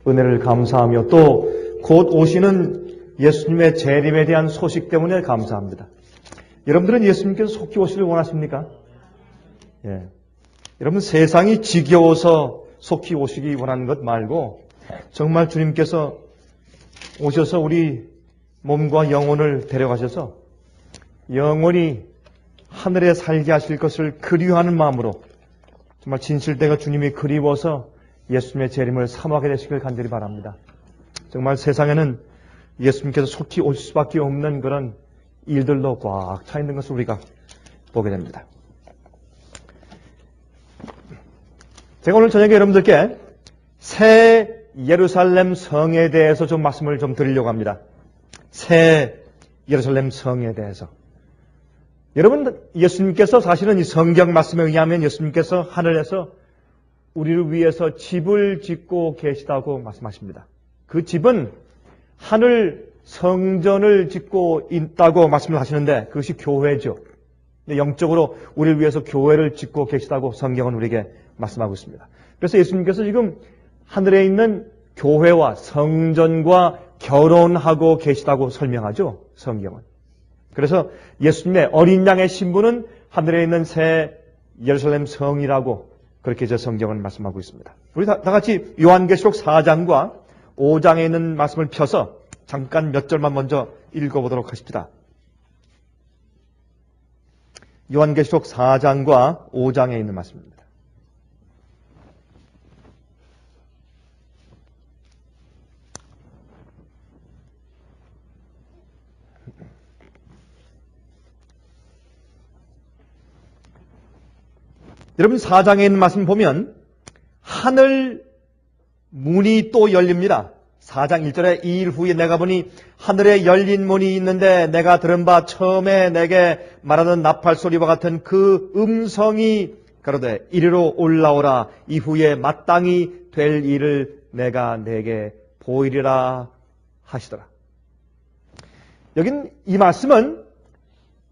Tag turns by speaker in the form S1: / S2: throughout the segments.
S1: 은혜를 감사하며 또 곧 오시는 예수님의 재림에 대한 소식 때문에 감사합니다. 여러분들은 예수님께서 속히 오시길 원하십니까? 예. 여러분 세상이 지겨워서 속히 오시기 원하는 것 말고 정말 주님께서 오셔서 우리 몸과 영혼을 데려가셔서 영원히 하늘에 살게 하실 것을 그리워하는 마음으로 정말 진실되게 주님이 그리워서 예수님의 재림을 사모하게 되시길 간절히 바랍니다. 정말 세상에는 예수님께서 속히 오실 수밖에 없는 그런 일들로 꽉 차 있는 것을 우리가 보게 됩니다. 제가 오늘 저녁에 여러분들께 새 예루살렘 성에 대해서 좀 말씀을 좀 드리려고 합니다. 새 예루살렘 성에 대해서. 여러분, 예수님께서 사실은 이 성경 말씀에 의하면 예수님께서 하늘에서 우리를 위해서 집을 짓고 계시다고 말씀하십니다. 그 집은 하늘 성전을 짓고 있다고 말씀을 하시는데 그것이 교회죠. 영적으로 우리를 위해서 교회를 짓고 계시다고 성경은 우리에게 말씀하고 있습니다. 그래서 예수님께서 지금 하늘에 있는 교회와 성전과 결혼하고 계시다고 설명하죠. 성경은. 그래서 예수님의 어린 양의 신부는 하늘에 있는 새 예루살렘 성이라고 그렇게 성경은 말씀하고 있습니다. 우리 다 같이 요한계시록 4장과 5장에 있는 말씀을 펴서 잠깐 몇 절만 먼저 읽어보도록 하십시다. 요한계시록 4장과 5장에 있는 말씀입니다. 여러분 4장에 있는 말씀 보면 하늘 문이 또 열립니다. 4장 1절에 이 일 후에 내가 보니 하늘에 열린 문이 있는데 내가 들은 바 처음에 내게 말하는 나팔 소리와 같은 그 음성이 가로되 이리로 올라오라 이후에 마땅히 될 일을 내가 내게 보이리라 하시더라. 여긴 이 말씀은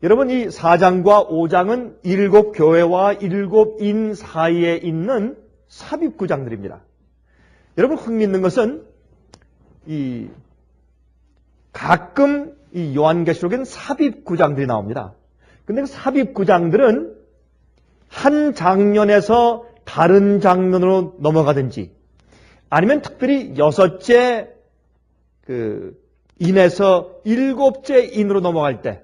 S1: 여러분 이 4장과 5장은 7교회와 7인 사이에 있는 삽입구장들입니다. 여러분 흥미있는 것은 가끔 이 요한계시록엔 삽입구장들이 나옵니다. 근데 그 삽입구장들은 한 장면에서 다른 장면으로 넘어가든지 아니면 특별히 6째 인에서 7째 인으로 넘어갈 때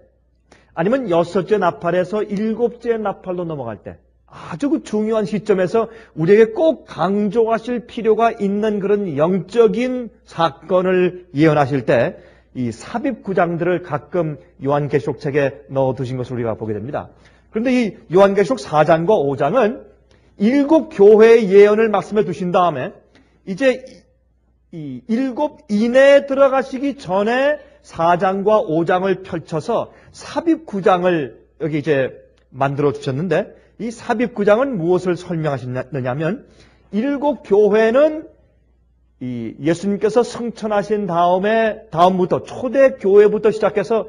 S1: 아니면 6째 나팔에서 7째 나팔로 넘어갈 때 아주 그 중요한 시점에서 우리에게 꼭 강조하실 필요가 있는 그런 영적인 사건을 예언하실 때 이 삽입구장들을 가끔 요한계시록 책에 넣어두신 것을 우리가 보게 됩니다. 그런데 이 요한계시록 4장과 5장은 7교회의 예언을 말씀해 두신 다음에 이제 이 7인에 들어가시기 전에 4장과 5장을 펼쳐서 삽입구장을 여기 이제 만들어 주셨는데 이 삽입구장은 무엇을 설명하시느냐면 7교회는 이 예수님께서 성천하신 다음부터 초대교회부터 시작해서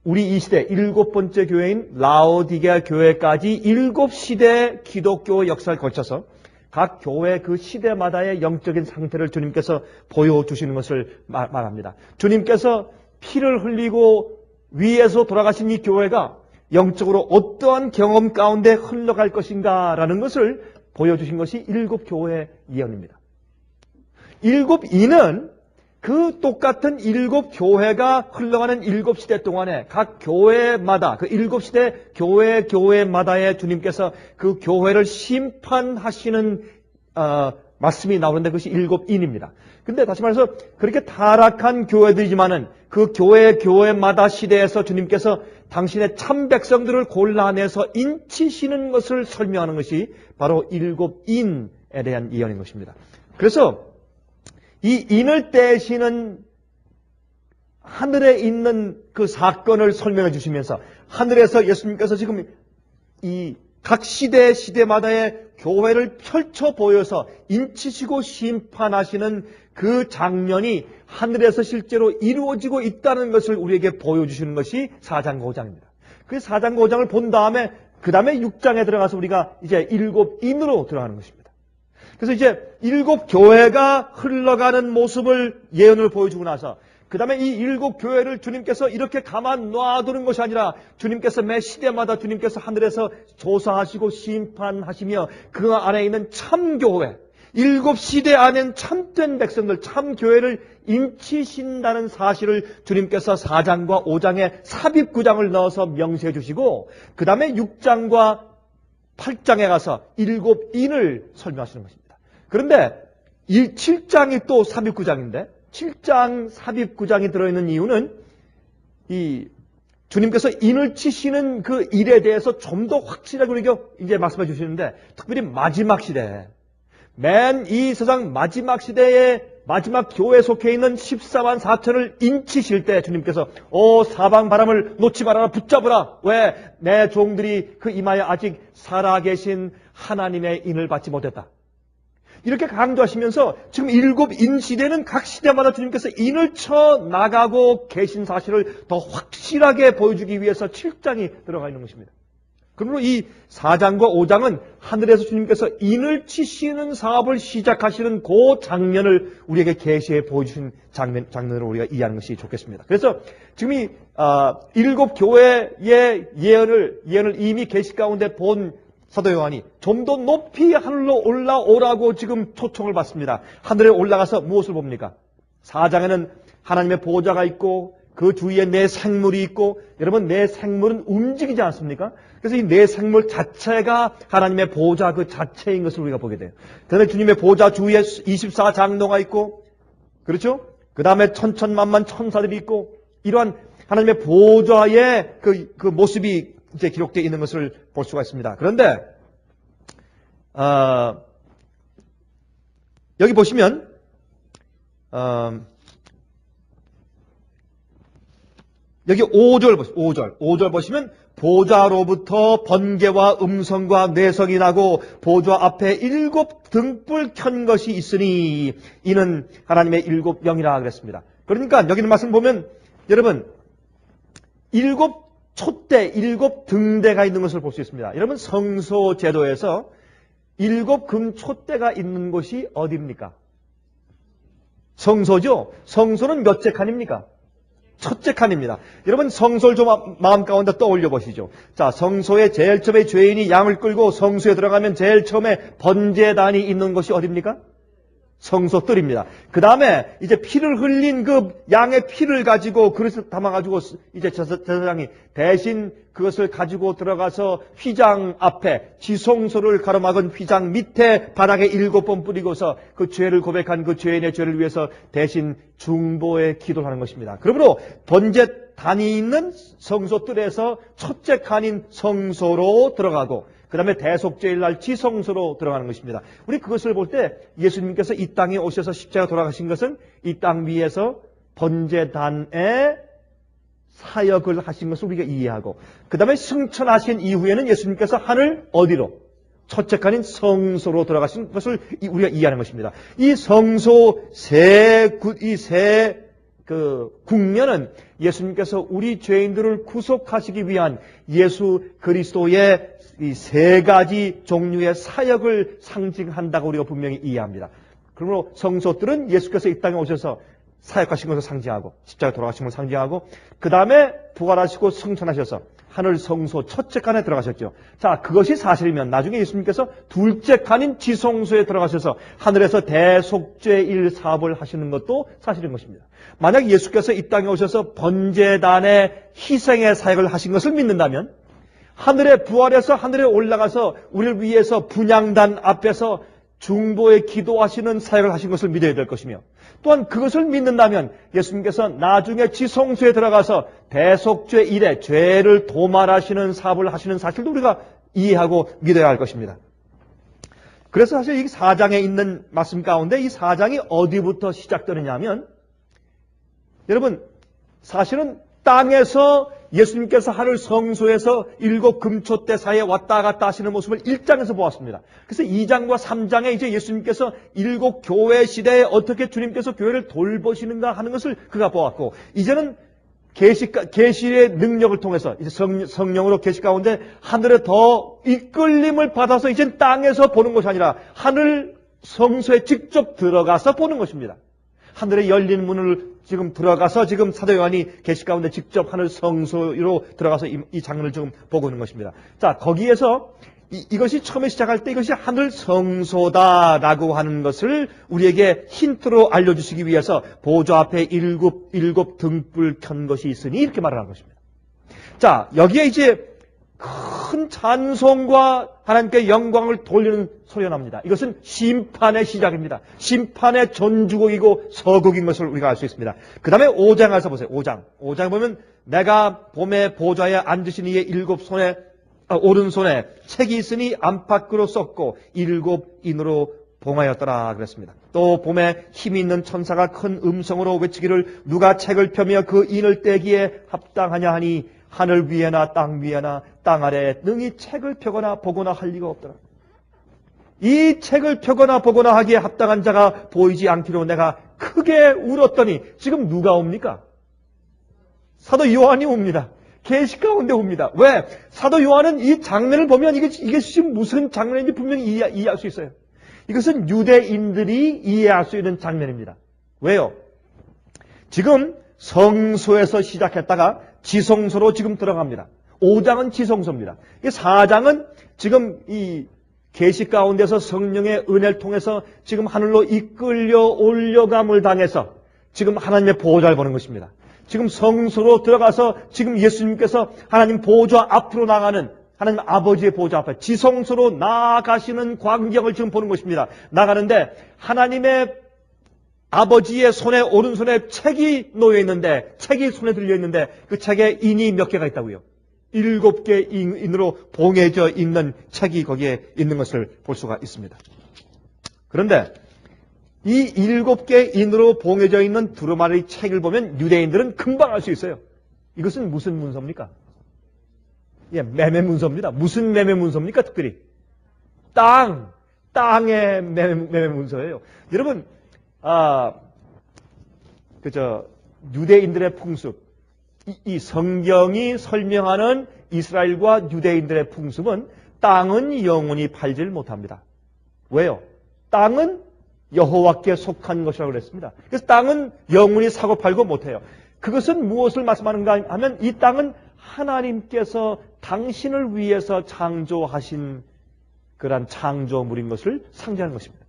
S1: 우리 이 시대 7번째 교회인 라오디게아 교회까지 7시대 기독교 역사를 거쳐서 각 교회 그 시대마다의 영적인 상태를 주님께서 보여주시는 것을 말합니다. 주님께서 피를 흘리고 위에서 돌아가신 이 교회가 영적으로 어떠한 경험 가운데 흘러갈 것인가라는 것을 보여주신 것이 7교회의 예언입니다. 7인은 그 똑같은 7교회가 흘러가는 7시대 동안에 각 교회마다 그 7시대 교회마다의 주님께서 그 교회를 심판하시는 말씀이 나오는데 그것이 7인입니다. 근데 다시 말해서 그렇게 타락한 교회들이지만은 그 교회마다 시대에서 주님께서 당신의 참 백성들을 골라내서 인치시는 것을 설명하는 것이 바로 7인에 대한 예언인 것입니다. 그래서 이 인을 떼시는 하늘에 있는 그 사건을 설명해 주시면서 하늘에서 예수님께서 지금 이 각 시대마다의 교회를 펼쳐 보여서 인치시고 심판하시는 그 장면이 하늘에서 실제로 이루어지고 있다는 것을 우리에게 보여주시는 것이 4장과 5장입니다. 그 4장과 5장을 본 다음에 그 다음에 6장에 들어가서 우리가 이제 7인으로 들어가는 것입니다. 그래서 이제 7교회가 흘러가는 모습을 예언을 보여주고 나서 그 다음에 이 7교회를 주님께서 이렇게 가만 놔두는 것이 아니라 주님께서 매 시대마다 주님께서 하늘에서 조사하시고 심판하시며 그 안에 있는 참교회, 7시대 안엔 참된 백성들, 참교회를 인치신다는 사실을 주님께서 4장과 5장에 삽입구장을 넣어서 명시해 주시고 그 다음에 6장과 8장에 가서 7인을 설명하시는 것입니다. 그런데 이 7장이 또 삽입구장인데 7장 삽입구장이 들어있는 이유는 이 주님께서 인을 치시는 그 일에 대해서 좀 더 확실하게 우리에게 이제 말씀해 주시는데 특별히 마지막 시대에 맨 이 세상 마지막 시대에 마지막 교회에 속해 있는 14만 4천을 인치실 때 주님께서 사방 바람을 놓지 말아라 붙잡으라. 왜? 내 종들이 그 이마에 아직 살아계신 하나님의 인을 받지 못했다. 이렇게 강조하시면서 지금 7인 시대는 각 시대마다 주님께서 인을 쳐 나가고 계신 사실을 더 확실하게 보여주기 위해서 7장이 들어가 있는 것입니다. 그러므로 이 4장과 5장은 하늘에서 주님께서 인을 치시는 사업을 시작하시는 그 장면을 우리에게 계시해 보여주신 장면으로 우리가 이해하는 것이 좋겠습니다. 그래서 지금 이 7교회의 예언을 이미 계시 가운데 본 사도 요한이 좀 더 높이 하늘로 올라오라고 지금 초청을 받습니다. 하늘에 올라가서 무엇을 봅니까? 4장에는 하나님의 보좌가 있고 그 주위에 내 생물이 있고 여러분 내 생물은 움직이지 않습니까? 그래서 이 내 생물 자체가 하나님의 보좌 그 자체인 것을 우리가 보게 돼요. 그다음에 주님의 보좌 주위에 24장로가 있고 그렇죠? 그 다음에 천천만만 천사들이 있고 이러한 하나님의 보좌의 그 모습이 이제 기록되어 있는 것을 볼 수가 있습니다. 그런데 여기 보시면 여기 5절 보시면 보좌로부터 번개와 음성과 뇌성이 나고 보좌 앞에 7 등불 켠 것이 있으니 이는 하나님의 7영이라 그랬습니다. 그러니까 여기 있는 말씀 보면 여러분 7 촛대, 7 등대가 있는 것을 볼 수 있습니다. 여러분 성소 제도에서 7 금촛대가 있는 곳이 어디입니까? 성소죠? 성소는 몇째 칸입니까? 첫째 칸입니다. 여러분 성소를 좀 마음 가운데 떠올려 보시죠. 자, 성소에 제일 처음에 죄인이 양을 끌고 성소에 들어가면 제일 처음에 번제단이 있는 곳이 어디입니까? 성소뜰입니다. 그 다음에 이제 피를 흘린 그 양의 피를 가지고 그릇을 담아가지고 이제 제사장이 대신 그것을 가지고 들어가서 휘장 앞에 지성소를 가로막은 휘장 밑에 바닥에 7번 뿌리고서 그 죄를 고백한 그 죄인의 죄를 위해서 대신 중보의 기도를 하는 것입니다. 그러므로 번제단이 있는 성소뜰에서 첫째 칸인 성소로 들어가고 그 다음에 대속죄일 날 지성소로 들어가는 것입니다. 우리 그것을 볼 때 예수님께서 이 땅에 오셔서 십자가 돌아가신 것은 이 땅 위에서 번제단의 사역을 하신 것을 우리가 이해하고 그 다음에 승천하신 이후에는 예수님께서 하늘 어디로? 첫째 칸인 성소로 들어가신 것을 우리가 이해하는 것입니다. 이 성소 국면은 예수님께서 우리 죄인들을 구속하시기 위한 예수 그리스도의 이 3가지 종류의 사역을 상징한다고 우리가 분명히 이해합니다. 그러므로 성소들은 예수께서 이 땅에 오셔서 사역하신 것을 상징하고 십자가에 돌아가신 것을 상징하고 그 다음에 부활하시고 승천하셔서 하늘 성소 첫째 칸에 들어가셨죠. 자, 그것이 사실이면 나중에 예수님께서 둘째 칸인 지성소에 들어가셔서 하늘에서 대속죄일 사업을 하시는 것도 사실인 것입니다. 만약 예수께서 이 땅에 오셔서 번제단의 희생의 사역을 하신 것을 믿는다면 하늘에 부활해서 하늘에 올라가서 우리를 위해서 분향단 앞에서 중보에 기도하시는 사역을 하신 것을 믿어야 될 것이며 또한 그것을 믿는다면 예수님께서 나중에 지성소에 들어가서 대속죄 일에 죄를 도말하시는 사업을 하시는 사실도 우리가 이해하고 믿어야 할 것입니다. 그래서 사실 이 4장에 있는 말씀 가운데 이 4장이 어디부터 시작되느냐 하면 여러분 사실은 땅에서 예수님께서 하늘 성소에서 7 금촛대 사이에 왔다 갔다 하시는 모습을 1장에서 보았습니다. 그래서 2장과 3장에 이제 예수님께서 7 교회 시대에 어떻게 주님께서 교회를 돌보시는가 하는 것을 그가 보았고 이제는 계시의 능력을 통해서 이제 성령으로 계시 가운데 하늘에 더 이끌림을 받아서 이제 땅에서 보는 것이 아니라 하늘 성소에 직접 들어가서 보는 것입니다. 하늘에 열린 문을 지금 들어가서 지금 사도 요한이 계시 가운데 직접 하늘 성소로 들어가서 이 장면을 지금 보고 있는 것입니다. 자, 거기에서 이것이 처음에 시작할 때 이것이 하늘 성소다라고 하는 것을 우리에게 힌트로 알려주시기 위해서 보좌 앞에 일곱 등불 켠 것이 있으니 이렇게 말을 한 것입니다. 자, 여기에 이제 큰 찬송과 하나님께 영광을 돌리는 소리가 납니다. 이것은 심판의 시작입니다. 심판의 전주곡이고 서곡인 것을 우리가 알 수 있습니다. 그 다음에 5장 가서 보세요. 5장에 보면 내가 봄의 보좌에 앉으신 이의 오른손에 책이 있으니 안팎으로 썼고 7인으로 봉하였더라 그랬습니다. 또 봄에 힘이 있는 천사가 큰 음성으로 외치기를 누가 책을 펴며 그 인을 떼기에 합당하냐 하니 하늘 위에나 땅 위에나 땅 아래에 능히 책을 펴거나 보거나 할 리가 없더라. 이 책을 펴거나 보거나 하기에 합당한 자가 보이지 않기로 내가 크게 울었더니 지금 누가 옵니까? 사도 요한이 옵니다. 계시 가운데 옵니다. 왜? 사도 요한은 이 장면을 보면 이게 지금 무슨 장면인지 분명히 이해할 수 있어요. 이것은 유대인들이 이해할 수 있는 장면입니다. 왜요? 지금 성소에서 시작했다가 지성소로 지금 들어갑니다. 5장은 지성소입니다. 4장은 지금 이 계시 가운데서 성령의 은혜를 통해서 지금 하늘로 이끌려 올려감을 당해서 지금 하나님의 보좌를 보는 것입니다. 지금 성소로 들어가서 지금 예수님께서 하나님 보좌 앞으로 나가는 하나님 아버지의 보좌 앞에 지성소로 나아가시는 광경을 지금 보는 것입니다. 나가는데 하나님의 아버지의 손에 오른손에 책이 놓여 있는데 책이 손에 들려 있는데 그 책에 인이 몇 개가 있다고요? 7개 인으로 봉해져 있는 책이 거기에 있는 것을 볼 수가 있습니다. 그런데 이 7개 인으로 봉해져 있는 두루마리 책을 보면 유대인들은 금방 알 수 있어요. 이것은 무슨 문서입니까? 예, 매매 문서입니다. 무슨 매매 문서입니까? 특별히 땅의 매매 문서예요. 여러분, 유대인들의 풍습, 이 성경이 설명하는 이스라엘과 유대인들의 풍습은 땅은 영원히 팔질 못합니다. 왜요? 땅은 여호와께 속한 것이라고 그랬습니다. 그래서 땅은 영원히 사고 팔고 못해요. 그것은 무엇을 말씀하는가 하면 이 땅은 하나님께서 당신을 위해서 창조하신 그러한 창조물인 것을 상징하는 것입니다.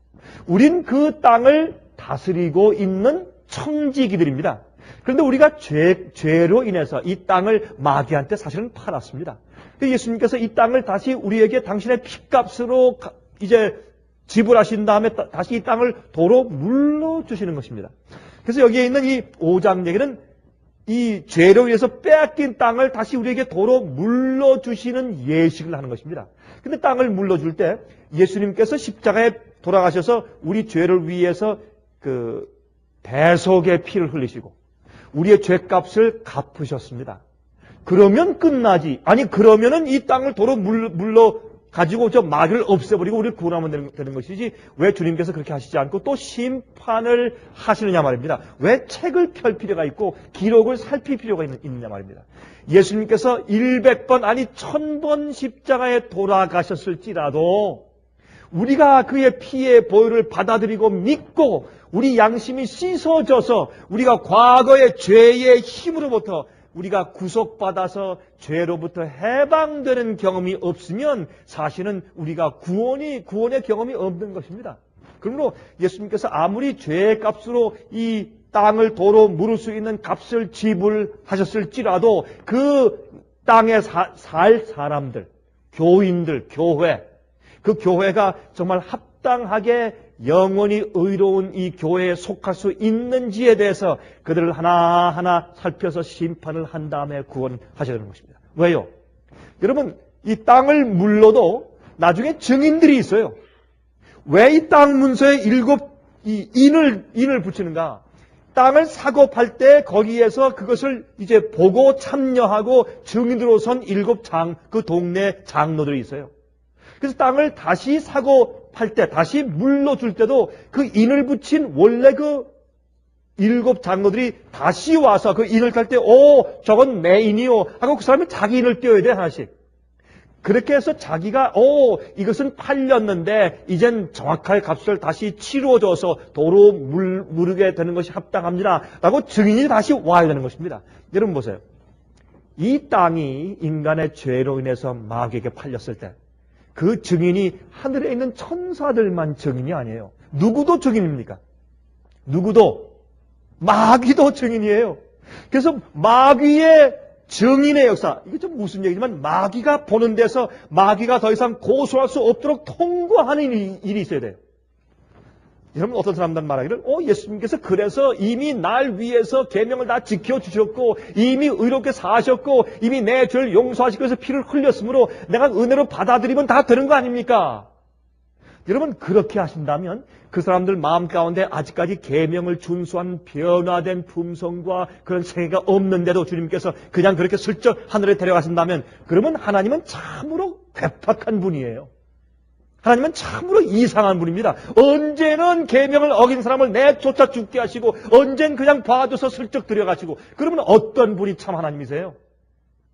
S1: 우린 그 땅을 다스리고 있는 청지기들입니다. 그런데 우리가 죄로 인해서 이 땅을 마귀한테 사실은 팔았습니다. 예수님께서 이 땅을 다시 우리에게 당신의 핏값으로 이제 지불하신 다음에 다시 이 땅을 도로 물러주시는 것입니다. 그래서 여기에 있는 이 5장 얘기는 이 죄로 인해서 빼앗긴 땅을 다시 우리에게 도로 물러주시는 예식을 하는 것입니다. 근데 땅을 물러줄 때 예수님께서 십자가에 돌아가셔서 우리 죄를 위해서 그 대속의 피를 흘리시고 우리의 죄값을 갚으셨습니다. 그러면 끝나지. 아니 그러면은 이 땅을 도로 물러 가지고 저 마귀를 없애버리고 우리를 구원하면 되는 것이지 왜 주님께서 그렇게 하시지 않고 또 심판을 하시느냐 말입니다. 왜 책을 펼 필요가 있고 기록을 살필 필요가 있느냐 말입니다. 예수님께서 100번 아니 1000번 십자가에 돌아가셨을지라도 우리가 그의 피의 보혈을 받아들이고 믿고 우리 양심이 씻어져서 우리가 과거의 죄의 힘으로부터 우리가 구속받아서 죄로부터 해방되는 경험이 없으면 사실은 우리가 구원의 경험이 없는 것입니다. 그러므로 예수님께서 아무리 죄의 값으로 이 땅을 도로 물을 수 있는 값을 지불하셨을지라도 그 땅에 살 사람들, 교인들, 교회, 그 교회가 정말 합당하게 영원히 의로운 이 교회에 속할 수 있는지에 대해서 그들을 하나하나 살펴서 심판을 한 다음에 구원하셔야 되는 것입니다. 왜요? 여러분, 이 땅을 물러도 나중에 증인들이 있어요. 왜 이 땅 문서에 인을 붙이는가? 땅을 사고 팔 때 거기에서 그것을 이제 보고 참여하고 증인으로 선 7 그 동네 장로들이 있어요. 그래서 땅을 다시 사고 팔 때, 다시 물러줄 때도 그 인을 붙인 원래 그 7 장로들이 다시 와서 그 인을 깔 때, 저건 내 인이요. 하고 그 사람이 자기 인을 떼어야 돼, 하나씩. 그렇게 해서 자기가 이것은 팔렸는데 이젠 정확하게 값을 다시 치러줘서 도로 물게 되는 것이 합당합니다 라고 증인이 다시 와야 되는 것입니다. 여러분 보세요. 이 땅이 인간의 죄로 인해서 마귀에게 팔렸을 때 그 증인이 하늘에 있는 천사들만 증인이 아니에요. 누구도 증인입니까? 누구도. 마귀도 증인이에요. 그래서 마귀의 증인의 역사, 이게 좀 무슨 얘기지만 마귀가 보는 데서 마귀가 더 이상 고소할 수 없도록 통과하는 일이 있어야 돼요. 여러분 어떤 사람들 말하기를 예수님께서 그래서 이미 날 위해서 계명을 다 지켜주셨고 이미 의롭게 사셨고 이미 내 죄를 용서하시기 위해서 피를 흘렸으므로 내가 은혜로 받아들이면 다 되는 거 아닙니까? 여러분 그렇게 하신다면 그 사람들 마음 가운데 아직까지 계명을 준수한 변화된 품성과 그런 생애가 없는데도 주님께서 그냥 그렇게 슬쩍 하늘에 데려가신다면 그러면 하나님은 참으로 괴팍한 분이에요. 하나님은 참으로 이상한 분입니다. 언제는 계명을 어긴 사람을 내쫓아 죽게 하시고 언젠 그냥 봐줘서 슬쩍 들여가시고 그러면 어떤 분이 참 하나님이세요?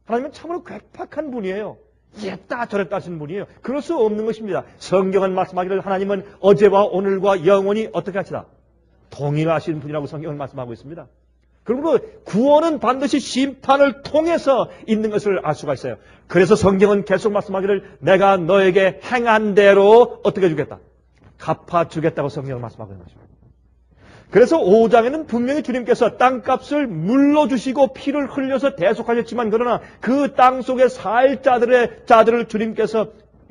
S1: 하나님은 참으로 괴팍한 분이에요. 이랬다 저랬다 하시는 분이에요. 그럴 수 없는 것입니다. 성경은 말씀하기를 하나님은 어제와 오늘과 영원히 어떻게 하시다? 동일하신 분이라고 성경은 말씀하고 있습니다. 그러므로 구원은 반드시 심판을 통해서 있는 것을 알 수가 있어요. 그래서 성경은 계속 말씀하기를 내가 너에게 행한 대로 어떻게 해주겠다? 갚아주겠다고 성경은 말씀하고 있는 것입니다. 그래서 5장에는 분명히 주님께서 땅값을 물러주시고 피를 흘려서 대속하셨지만 그러나 그 땅 속에 살 자들을 주님께서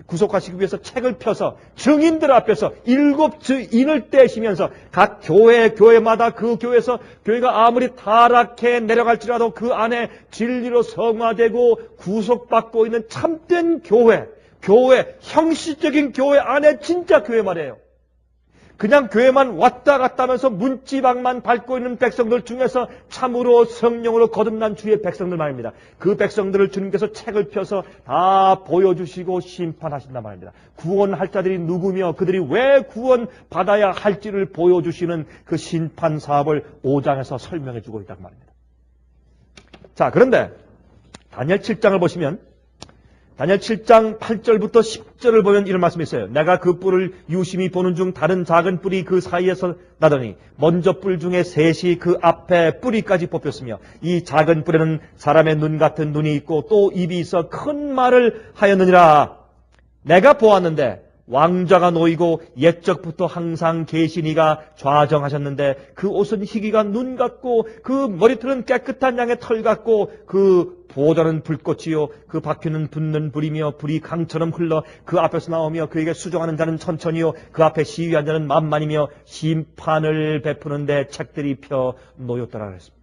S1: 구속하시기 위해서 책을 펴서 증인들 앞에서 7 증인을 떼시면서 각 교회마다 그 교회에서 교회가 아무리 타락해 내려갈지라도 그 안에 진리로 성화되고 구속받고 있는 참된 교회, 형식적인 교회 안에 진짜 교회 말이에요. 그냥 교회만 왔다 갔다 하면서 문지방만 밟고 있는 백성들 중에서 참으로 성령으로 거듭난 주의 백성들 말입니다. 그 백성들을 주님께서 책을 펴서 다 보여주시고 심판하신단 말입니다. 구원할 자들이 누구며 그들이 왜 구원받아야 할지를 보여주시는 그 심판 사업을 5장에서 설명해 주고 있단 말입니다. 자, 그런데 다니엘 7장을 보시면 다니엘 7장 8절부터 10절을 보면 이런 말씀이 있어요. 내가 그 뿔을 유심히 보는 중 다른 작은 뿔이 그 사이에서 나더니 먼저 뿔 중에 셋이 그 앞에 뿌리까지 뽑혔으며 이 작은 뿔에는 사람의 눈 같은 눈이 있고 또 입이 있어 큰 말을 하였느니라. 내가 보았는데 왕좌가 놓이고 옛적부터 항상 계신 이가 좌정하셨는데 그 옷은 희귀가 눈 같고 그 머리털은 깨끗한 양의 털 같고 그 보좌는 불꽃이요 그 바퀴는 붙는 불이며 불이 강처럼 흘러 그 앞에서 나오며 그에게 수종하는 자는 천천히요 그 앞에 시위한 자는 만만이며 심판을 베푸는데 책들이 펴 놓였더라 그랬습니다.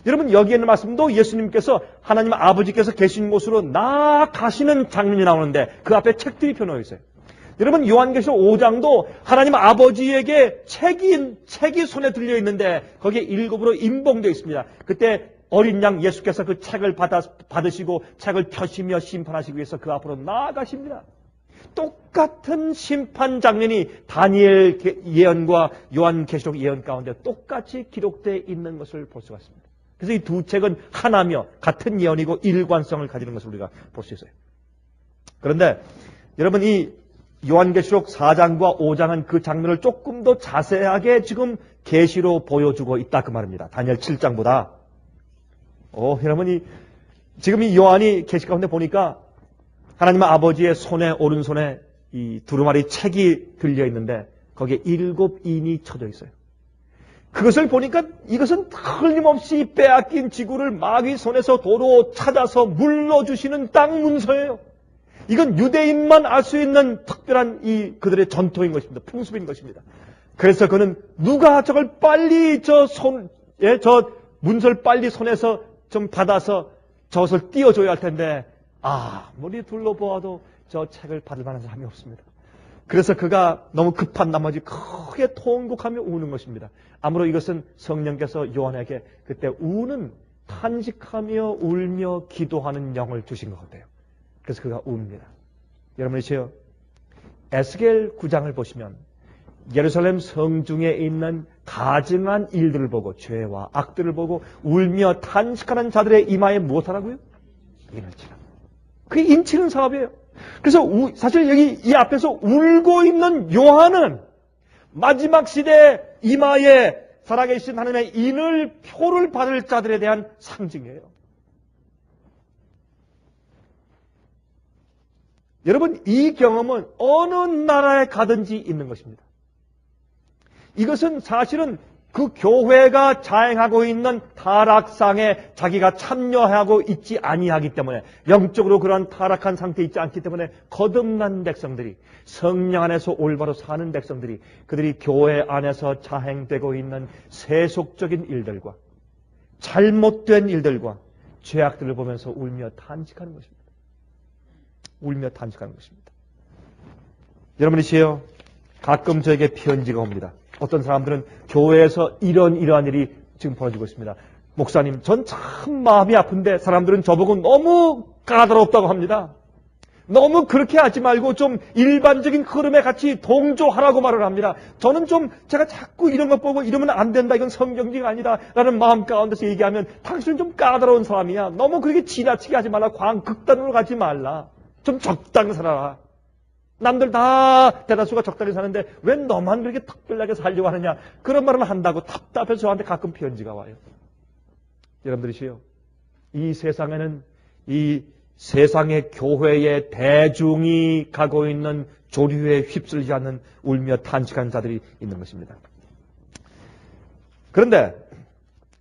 S1: 여러분 여기에 있는 말씀도 예수님께서 하나님 아버지께서 계신 곳으로 나아가시는 장면이 나오는데 그 앞에 책들이 펴놓여 있어요. 여러분 요한계시록 5장도 하나님 아버지에게 책이 손에 들려 있는데 거기에 7으로 임봉되어 있습니다. 그때 어린 양 예수께서 그 책을 받으시고 책을 펴시며 심판하시기 위해서 그 앞으로 나아가십니다. 똑같은 심판 장면이 다니엘 예언과 요한계시록 예언 가운데 똑같이 기록되어 있는 것을 볼 수가 있습니다. 그래서 이 두 책은 하나며 같은 예언이고 일관성을 가지는 것을 우리가 볼 수 있어요. 그런데 여러분 이 요한계시록 4장과 5장은 그 장면을 조금 더 자세하게 지금 계시로 보여주고 있다 그 말입니다. 다니엘 7장보다. 여러분 지금 이 요한이 계시 가운데 보니까 하나님 아버지의 손에 오른손에 이 두루마리 책이 들려 있는데 거기에 7인이 쳐져 있어요. 그것을 보니까 이것은 틀림없이 빼앗긴 지구를 마귀 손에서 도로 찾아서 물러주시는 땅 문서예요. 이건 유대인만 알 수 있는 특별한 그들의 전통인 것입니다. 풍습인 것입니다. 그래서 그는 누가 저걸 빨리 저 문서를 빨리 손에서 좀 받아서 저것을 띄워줘야 할 텐데 아무리 둘러보아도 저 책을 받을 만한 사람이 없습니다. 그래서 그가 너무 급한 나머지 크게 통곡하며 우는 것입니다. 아무로 이것은 성령께서 요한에게 그때 탄식하며 울며 기도하는 영을 주신 것 같아요. 그래서 그가 웁니다. 여러분이시여 에스겔 9장을 보시면 예루살렘 성중에 있는 가증한 일들을 보고 죄와 악들을 보고 울며 탄식하는 자들의 이마에 무엇하라고요? 이늘치라. 그게 인치는 사업이에요. 그래서 사실 여기 이 앞에서 울고 있는 요한은 마지막 시대 이마에 살아계신 하나님의 인을 표를 받을 자들에 대한 상징이에요. 여러분, 이 경험은 어느 나라에 가든지 있는 것입니다. 이것은 사실은 그 교회가 자행하고 있는 타락상에 자기가 참여하고 있지 아니하기 때문에, 영적으로 그러한 타락한 상태에 있지 않기 때문에 거듭난 백성들이, 성령 안에서 올바로 사는 백성들이, 그들이 교회 안에서 자행되고 있는 세속적인 일들과 잘못된 일들과 죄악들을 보면서 울며 탄식하는 것입니다. 울며 탄식하는 것입니다. 여러분이시여, 가끔 저에게 편지가 옵니다. 어떤 사람들은 교회에서 이러한 일이 지금 벌어지고 있습니다. 목사님, 전 참 마음이 아픈데 사람들은 저보고 너무 까다롭다고 합니다. 너무 그렇게 하지 말고 좀 일반적인 흐름에 같이 동조하라고 말을 합니다. 저는 좀 제가 자꾸 이런 것 보고 이러면 안 된다, 이건 성경지가 아니다 라는 마음 가운데서 얘기하면, 당신은 좀 까다로운 사람이야. 너무 그렇게 지나치게 하지 말라. 극단으로 가지 말라. 좀 적당히 살아라. 남들 다 대다수가 적당히 사는데 왜 너만 그렇게 특별하게 살려고 하느냐, 그런 말을 한다고 답답해서 저한테 가끔 편지가 와요. 여러분들이시요, 이 세상에는 이 세상의 교회의 대중이 가고 있는 조류에 휩쓸리지 않는 울며 탄식하는 자들이 있는 것입니다. 그런데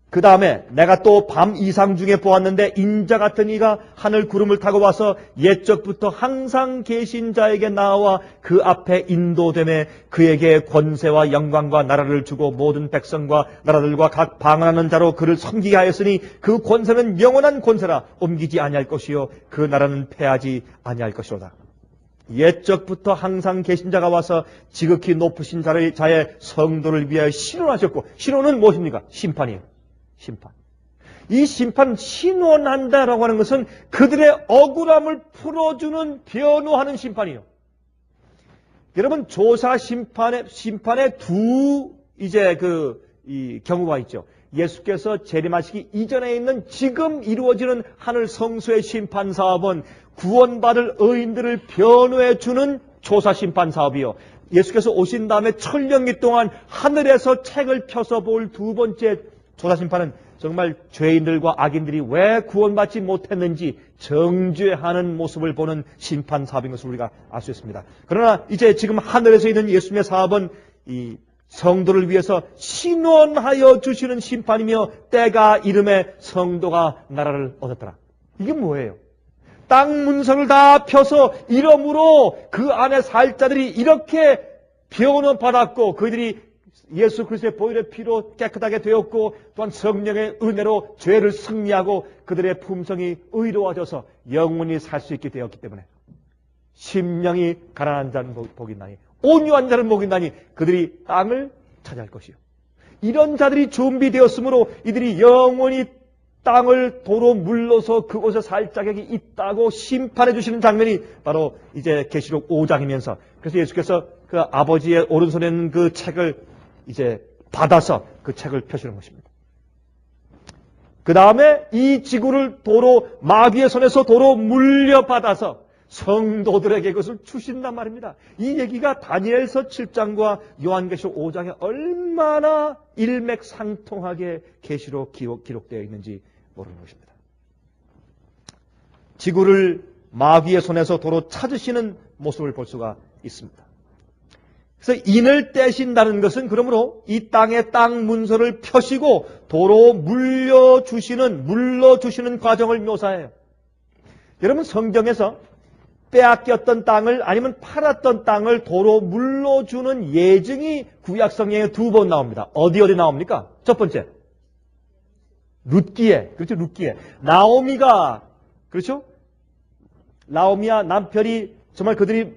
S1: 그 다음에 내가 또 밤 이상 중에 보았는데 인자 같은 이가 하늘 구름을 타고 와서 옛적부터 항상 계신 자에게 나와 그 앞에 인도되매 그에게 권세와 영광과 나라를 주고 모든 백성과 나라들과 각 방언하는 자로 그를 섬기게 하였으니 그 권세는 영원한 권세라. 옮기지 아니할 것이요 그 나라는 패하지 아니할 것이로다. 옛적부터 항상 계신 자가 와서 지극히 높으신 자의 성도를 위하여 신원하셨고, 신원은 무엇입니까? 심판이에요. 심판. 이 심판, 신원한다라고 하는 것은 그들의 억울함을 풀어주는, 변호하는 심판이에요. 여러분, 조사 심판에 두 경우가 있죠. 예수께서 재림하시기 이전에 있는 지금 이루어지는 하늘 성소의 심판 사업은 구원받을 의인들을 변호해주는 조사 심판 사업이요. 예수께서 오신 다음에 천년기 동안 하늘에서 책을 펴서 볼 두 번째 조사 심판은 정말 죄인들과 악인들이 왜 구원받지 못했는지 정죄하는 모습을 보는 심판 사업인 것을 우리가 알 수 있습니다. 그러나 이제 지금 하늘에서 있는 예수님의 사업은 이 성도를 위해서 신원하여 주시는 심판이며, 때가 이름에 성도가 나라를 얻었더라. 이게 뭐예요? 땅 문서를 다 펴서 이러므로 그 안에 살 자들이 이렇게 변호받았고, 그들이 예수 그리스도의 보혈의 피로 깨끗하게 되었고, 또한 성령의 은혜로 죄를 승리하고 그들의 품성이 의로워져서 영원히 살 수 있게 되었기 때문에, 심령이 가난한 자는 복이 있나니 온유한 자는 복이 있나니 그들이 땅을 차지할 것이요. 이런 자들이 준비되었으므로 이들이 영원히 땅을 도로 물러서 그곳에 살 자격이 있다고 심판해 주시는 장면이 바로 이제 계시록 5장이면서, 그래서 예수께서 그 아버지의 오른손에 있는 그 책을 이제 받아서 그 책을 펴시는 것입니다. 그 다음에 이 지구를 도로, 마귀의 손에서 도로 물려받아서 성도들에게 그것을 주신단 말입니다. 이 얘기가 다니엘서 7장과 요한계시록 5장에 얼마나 일맥상통하게 계시로 기록되어 있는지 모르는 것입니다. 지구를 마귀의 손에서 도로 찾으시는 모습을 볼 수가 있습니다. 그래서 인을 떼신다는 것은 그러므로 이 땅의 땅 문서를 펴시고 도로 물러주시는 과정을 묘사해요. 여러분, 성경에서 빼앗겼던 땅을, 아니면 팔았던 땅을 도로 물러주는 예증이 구약 성경에 2번 나옵니다. 어디 나옵니까? 첫 번째, 룻기에. 그렇죠, 룻기에. 나오미가, 그렇죠? 나오미와 남편이 정말 그들이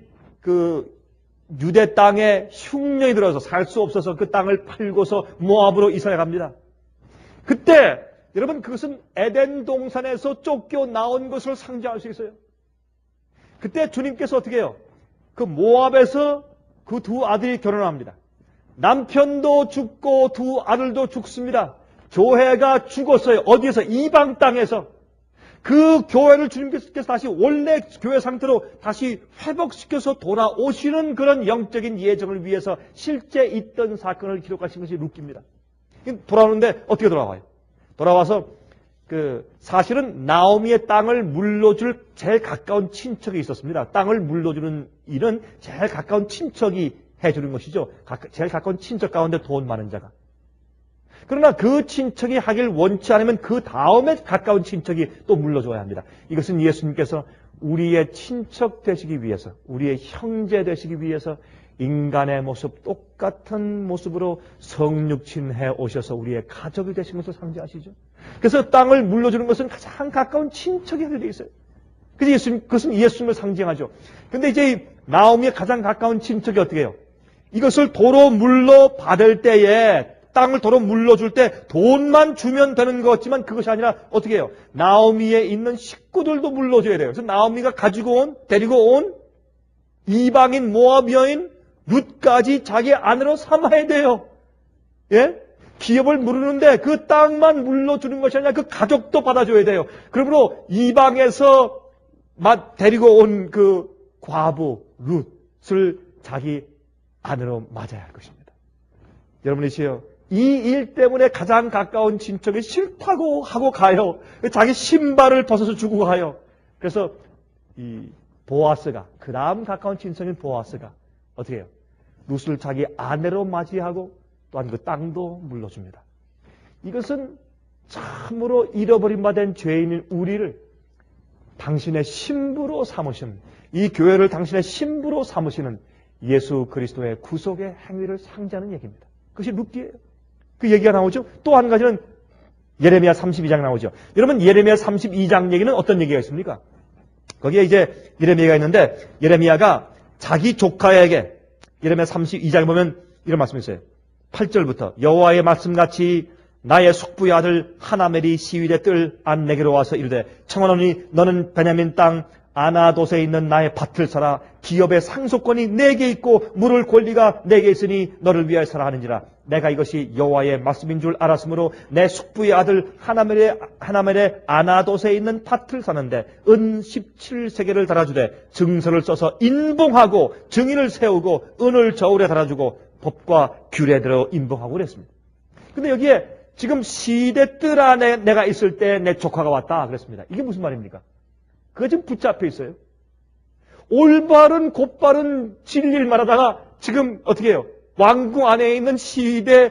S1: 유대 땅에 흉년이 들어서 살 수 없어서 그 땅을 팔고서 모압으로 이사해 갑니다. 그때 여러분, 그것은 에덴 동산에서 쫓겨나온 것을 상징할 수 있어요. 그때 주님께서 어떻게 해요? 그 모압에서 그 두 아들이 결혼합니다. 남편도 죽고 두 아들도 죽습니다. 교회가 죽었어요. 어디에서? 이방 땅에서. 그 교회를 주님께서 다시 원래 교회 상태로 다시 회복시켜서 돌아오시는 그런 영적인 예정을 위해서 실제 있던 사건을 기록하신 것이 룻기입니다. 돌아오는데 어떻게 돌아와요? 돌아와서 사실은 나오미의 땅을 물려줄 제일 가까운 친척이 있었습니다. 땅을 물려주는 일은 제일 가까운 친척이 해주는 것이죠. 제일 가까운 친척 가운데 돈 많은 자가. 그러나 그 친척이 하길 원치 않으면 그 다음에 가까운 친척이 또 물려줘야 합니다. 이것은 예수님께서 우리의 친척 되시기 위해서, 우리의 형제 되시기 위해서 인간의 모습, 똑같은 모습으로 성육신해 오셔서 우리의 가족이 되신 것을 상징하시죠. 그래서 땅을 물려주는 것은 가장 가까운 친척이 하게 되어 있어요. 그래서 그것은 예수님을 상징하죠. 그런데 이제 나오미의 가장 가까운 친척이 어떻게 해요? 이것을 도로 물려받을 때에, 땅을 도로 물려줄 때 돈만 주면 되는 것 같지만 그것이 아니라 어떻게 해요? 나오미에 있는 식구들도 물려줘야 돼요. 그래서 나오미가 데리고 온 이방인 모압 여인 룻까지 자기 아내로 삼아야 돼요. 예? 기업을 물르는데 그 땅만 물려주는 것이 아니라 그 가족도 받아줘야 돼요. 그러므로 이방에서 데리고 온 그 과부 룻을 자기 아내로 맞아야 할 것입니다. 여러분이시여, 이 일 때문에 가장 가까운 친척이 싫다고 하고 가요. 자기 신발을 벗어서 주고 가요. 그래서 이 보아스가, 그 다음 가까운 친척인 보아스가 어떻게 해요? 룻을 자기 아내로 맞이하고 또한 그 땅도 물려줍니다. 이것은 참으로 잃어버린 바 된 죄인인 우리를 당신의 신부로 삼으신, 이 교회를 당신의 신부로 삼으시는 예수 그리스도의 구속의 행위를 상징하는 얘기입니다. 그것이 룻기예요. 그 얘기가 나오죠. 또 한 가지는 예레미야 32장 나오죠. 여러분, 예레미야 32장 얘기는 어떤 얘기가 있습니까? 거기에 이제 예레미야가 있는데, 예레미야가 자기 조카에게, 예레미야 32장에 보면 이런 말씀이 있어요. 8절부터 여호와의 말씀같이 나의 숙부의 아들 하나멜이 시위대 뜰 안 내게로 와서 이르되, 청하노니 너는 베냐민 땅 아나돗에 있는 나의 밭을 사라. 기업의 상속권이 내게 있고 물을 권리가 내게 있으니 너를 위하여 사라 하는지라. 내가 이것이 여호와의 말씀인 줄 알았으므로 내 숙부의 아들 하나멜의 아나돗에 있는 밭을 사는데 은 17세겔을 달아주되 증서를 써서 인봉하고 증인을 세우고 은을 저울에 달아주고 법과 규례대로 인봉하고 그랬습니다. 근데 여기에 지금 시대 뜰 안에 내가 있을 때 내 조카가 왔다 그랬습니다. 이게 무슨 말입니까? 그거 지금 붙잡혀 있어요. 올바른 곧바른 진리를 말하다가 지금 어떻게 해요? 왕궁 안에 있는 시대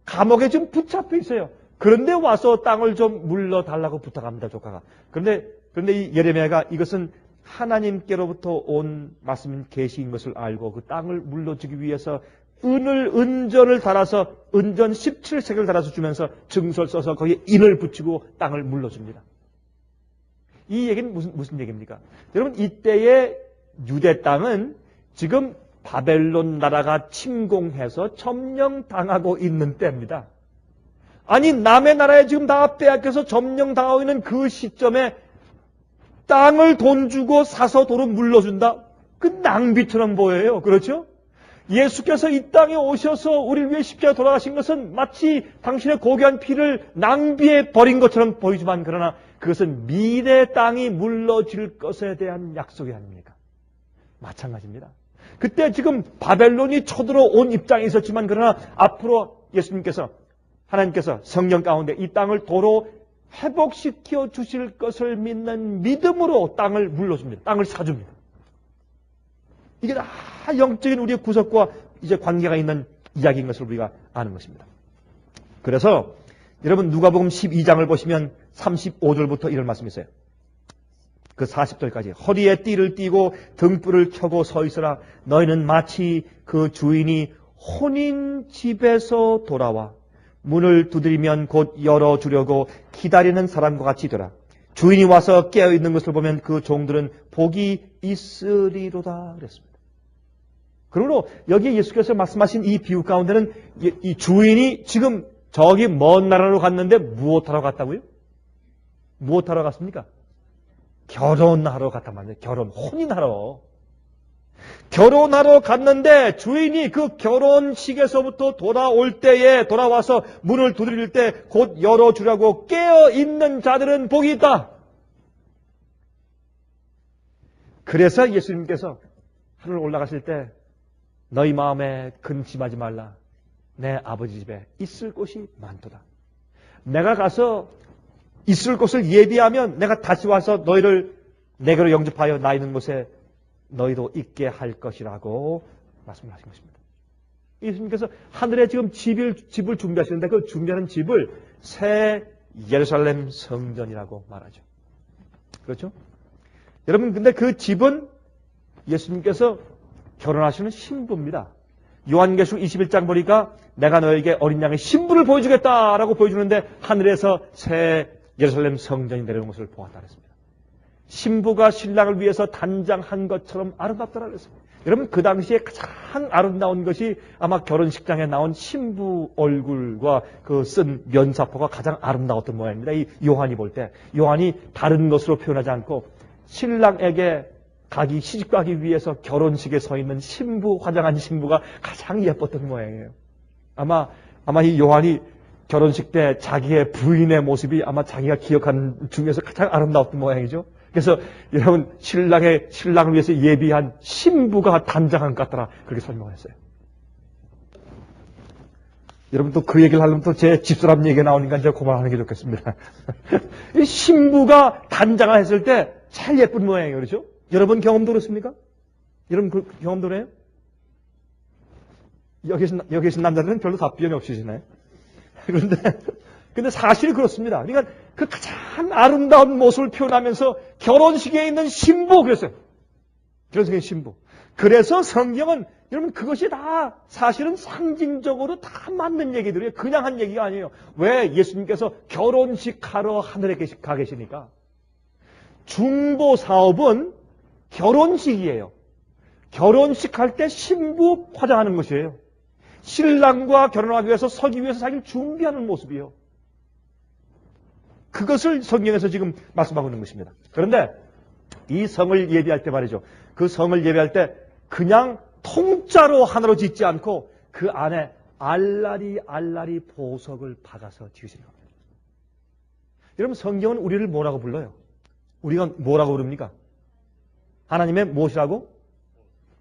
S1: 감옥에 지금 붙잡혀 있어요. 그런데 와서 땅을 좀 물러달라고 부탁합니다, 조카가. 그런데 이 예레미야가 이것은 하나님께로부터 온 말씀인 계시인 것을 알고 그 땅을 물려주기 위해서 은전을 달아서 은전 17색을 달아서 주면서 증서를 써서 거기에 인을 붙이고 땅을 물려줍니다. 이 얘기는 무슨 얘기입니까? 여러분, 이때의 유대 땅은 지금 바벨론 나라가 침공해서 점령당하고 있는 때입니다. 아니, 남의 나라에 지금 다 빼앗겨서 점령당하고 있는 그 시점에 땅을 돈 주고 사서 도로 물려준다? 그 낭비처럼 보여요. 그렇죠? 예수께서 이 땅에 오셔서 우리를 위해 십자가 돌아가신 것은 마치 당신의 고귀한 피를 낭비해 버린 것처럼 보이지만, 그러나 그것은 미래 땅이 물러질 것에 대한 약속이 아닙니까? 마찬가지입니다. 그때 지금 바벨론이 쳐들어온 입장이 있었지만, 그러나 앞으로 예수님께서, 하나님께서 성령 가운데 이 땅을 도로 회복시켜 주실 것을 믿는 믿음으로 땅을 물려줍니다. 땅을 사줍니다. 이게 다 영적인 우리의 구속과 이제 관계가 있는 이야기인 것을 우리가 아는 것입니다. 그래서 여러분, 누가복음 12장을 보시면 35절부터 이런 말씀이 있어요. 그 40절까지. 허리에 띠를 띠고 등불을 켜고 서 있으라. 너희는 마치 그 주인이 혼인 집에서 돌아와 문을 두드리면 곧 열어주려고 기다리는 사람과 같이 되라. 주인이 와서 깨어있는 것을 보면 그 종들은 복이 있으리로다 그랬습니다. 그러므로 여기에 예수께서 말씀하신 이 비유 가운데는 이 주인이 지금 저기 먼 나라로 갔는데 무엇하러 갔다고요? 무엇하러 갔습니까? 결혼하러 갔단 말이에요. 혼인하러. 결혼하러 갔는데 주인이 그 결혼식에서부터 돌아올 때에 돌아와서 문을 두드릴 때 곧 열어주라고 깨어있는 자들은 복이 있다. 그래서 예수님께서 하늘 올라가실 때 너희 마음에 근심하지 말라. 내 아버지 집에 있을 곳이 많도다. 내가 가서 있을 곳을 예비하면 내가 다시 와서 너희를 내게로 영접하여 나 있는 곳에 너희도 있게 할 것이라고 말씀을 하신 것입니다. 예수님께서 하늘에 지금 집을 준비하시는데 그 준비하는 집을 새 예루살렘 성전이라고 말하죠. 그렇죠? 여러분, 근데 그 집은 예수님께서 결혼하시는 신부입니다. 요한계시록 21장 보니까 내가 너에게 어린 양의 신부를 보여주겠다라고 보여주는데 하늘에서 새 예루살렘 성전이 내려오는 것을 보았다 그랬습니다. 신부가 신랑을 위해서 단장한 것처럼 아름답다라고 했습니다. 여러분, 그 당시에 가장 아름다운 것이 아마 결혼식장에 나온 신부 얼굴과 그 쓴 면사포가 가장 아름다웠던 모양입니다. 이 요한이 볼 때 요한이 다른 것으로 표현하지 않고 신랑에게 시집 가기 위해서 결혼식에 서 있는 신부, 화장한 신부가 가장 예뻤던 모양이에요. 아마 이 요한이 결혼식 때 자기의 부인의 모습이 아마 자기가 기억하는 중에서 가장 아름다웠던 모양이죠. 그래서 여러분, 신랑을 위해서 예비한 신부가 단장한 것 같더라. 그렇게 설명했어요. 여러분, 또 그 얘기를 하려면 또 제 집사람 얘기가 나오니까 제가 그만하는 게 좋겠습니다. 이 신부가 단장을 했을 때 잘 예쁜 모양이에요. 그렇죠? 여러분 경험도 그렇습니까? 여러분 그 경험도 그래요? 여기 계신 남자들은 별로 답변이 없으시나요? 근데 사실이 그렇습니다. 그러니까 그 가장 아름다운 모습을 표현하면서 결혼식에 있는 신부 그랬어요. 결혼식에 있는 신부. 그래서 성경은 여러분 그것이 다 사실은 상징적으로 다 맞는 얘기들이에요. 그냥 한 얘기가 아니에요. 왜? 예수님께서 결혼식 하러 하늘에 가 계시니까. 중보 사업은 결혼식이에요. 결혼식 할 때 신부 화장하는 것이에요. 신랑과 결혼하기 위해서 서기 위해서 자기를 준비하는 모습이에요. 그것을 성경에서 지금 말씀하고 있는 것입니다. 그런데 이 성을 예비할 때 말이죠. 그 성을 예비할 때 그냥 통짜로 하나로 짓지 않고 그 안에 알라리 보석을 박아서 지으시는 겁니다. 여러분, 성경은 우리를 뭐라고 불러요? 우리가 뭐라고 부릅니까? 하나님의 무엇이라고?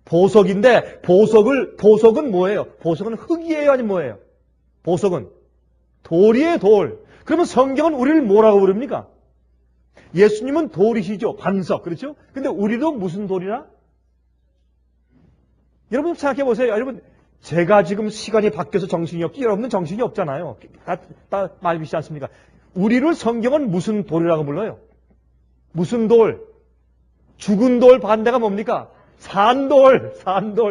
S1: 보석인데 보석은 뭐예요? 보석은 흙이에요? 아니면 뭐예요? 보석은 돌이에요, 돌. 그러면 성경은 우리를 뭐라고 부릅니까? 예수님은 돌이시죠. 반석. 그렇죠? 근데 우리도 무슨 돌이라? 여러분 생각해 보세요. 여러분, 제가 지금 시간이 바뀌어서 정신이 없지, 여러분은 정신이 없잖아요. 다 말이시지 않습니까? 우리를 성경은 무슨 돌이라고 불러요? 무슨 돌? 죽은 돌 반대가 뭡니까? 산돌.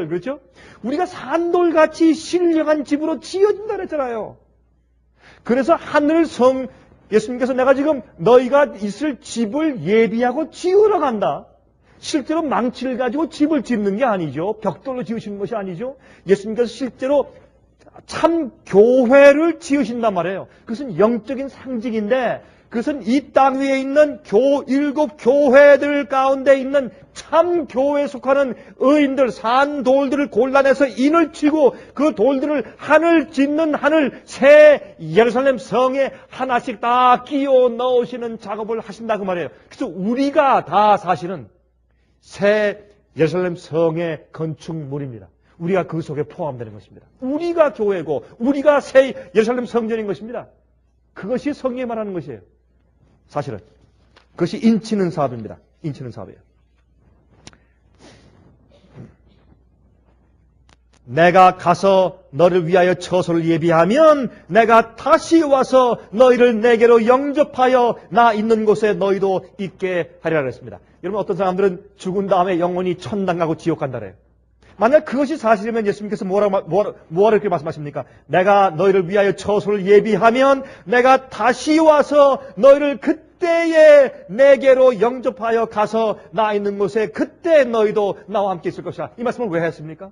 S1: 그렇죠? 우리가 산돌같이 신령한 집으로 지어진다 그랬잖아요. 그래서 하늘 성, 예수님께서 내가 지금 너희가 있을 집을 예비하고 지으러 간다. 실제로 망치를 가지고 집을 짓는 게 아니죠. 벽돌로 지으시는 것이 아니죠. 예수님께서 실제로 참 교회를 지으신단 말이에요. 그것은 영적인 상징인데 그것은 이 땅 위에 있는 7 교회들 가운데 있는 참 교회에 속하는 의인들, 산돌들을 골라내서 인을 치고 그 돌들을 하늘 새 예루살렘 성에 하나씩 다 끼워 넣으시는 작업을 하신다 그 말이에요. 그래서 우리가 다 사실은 새 예루살렘 성의 건축물입니다. 우리가 그 속에 포함되는 것입니다. 우리가 교회고 우리가 새 예루살렘 성전인 것입니다. 그것이 성경이 말하는 것이에요. 사실은 그것이 인치는 사업입니다. 인치는 사업이에요. 내가 가서 너를 위하여 처소를 예비하면 내가 다시 와서 너희를 내게로 영접하여 나 있는 곳에 너희도 있게 하리라 그랬습니다. 여러분, 어떤 사람들은 죽은 다음에 영혼이 천당 가고 지옥 간다 그래요. 만약 그것이 사실이면 예수님께서 뭐라고 이렇게 말씀하십니까? 내가 너희를 위하여 처소를 예비하면 내가 다시 와서 너희를 그때에 내게로 영접하여 가서 나 있는 곳에 그때 너희도 나와 함께 있을 것이라. 이 말씀을 왜 했습니까?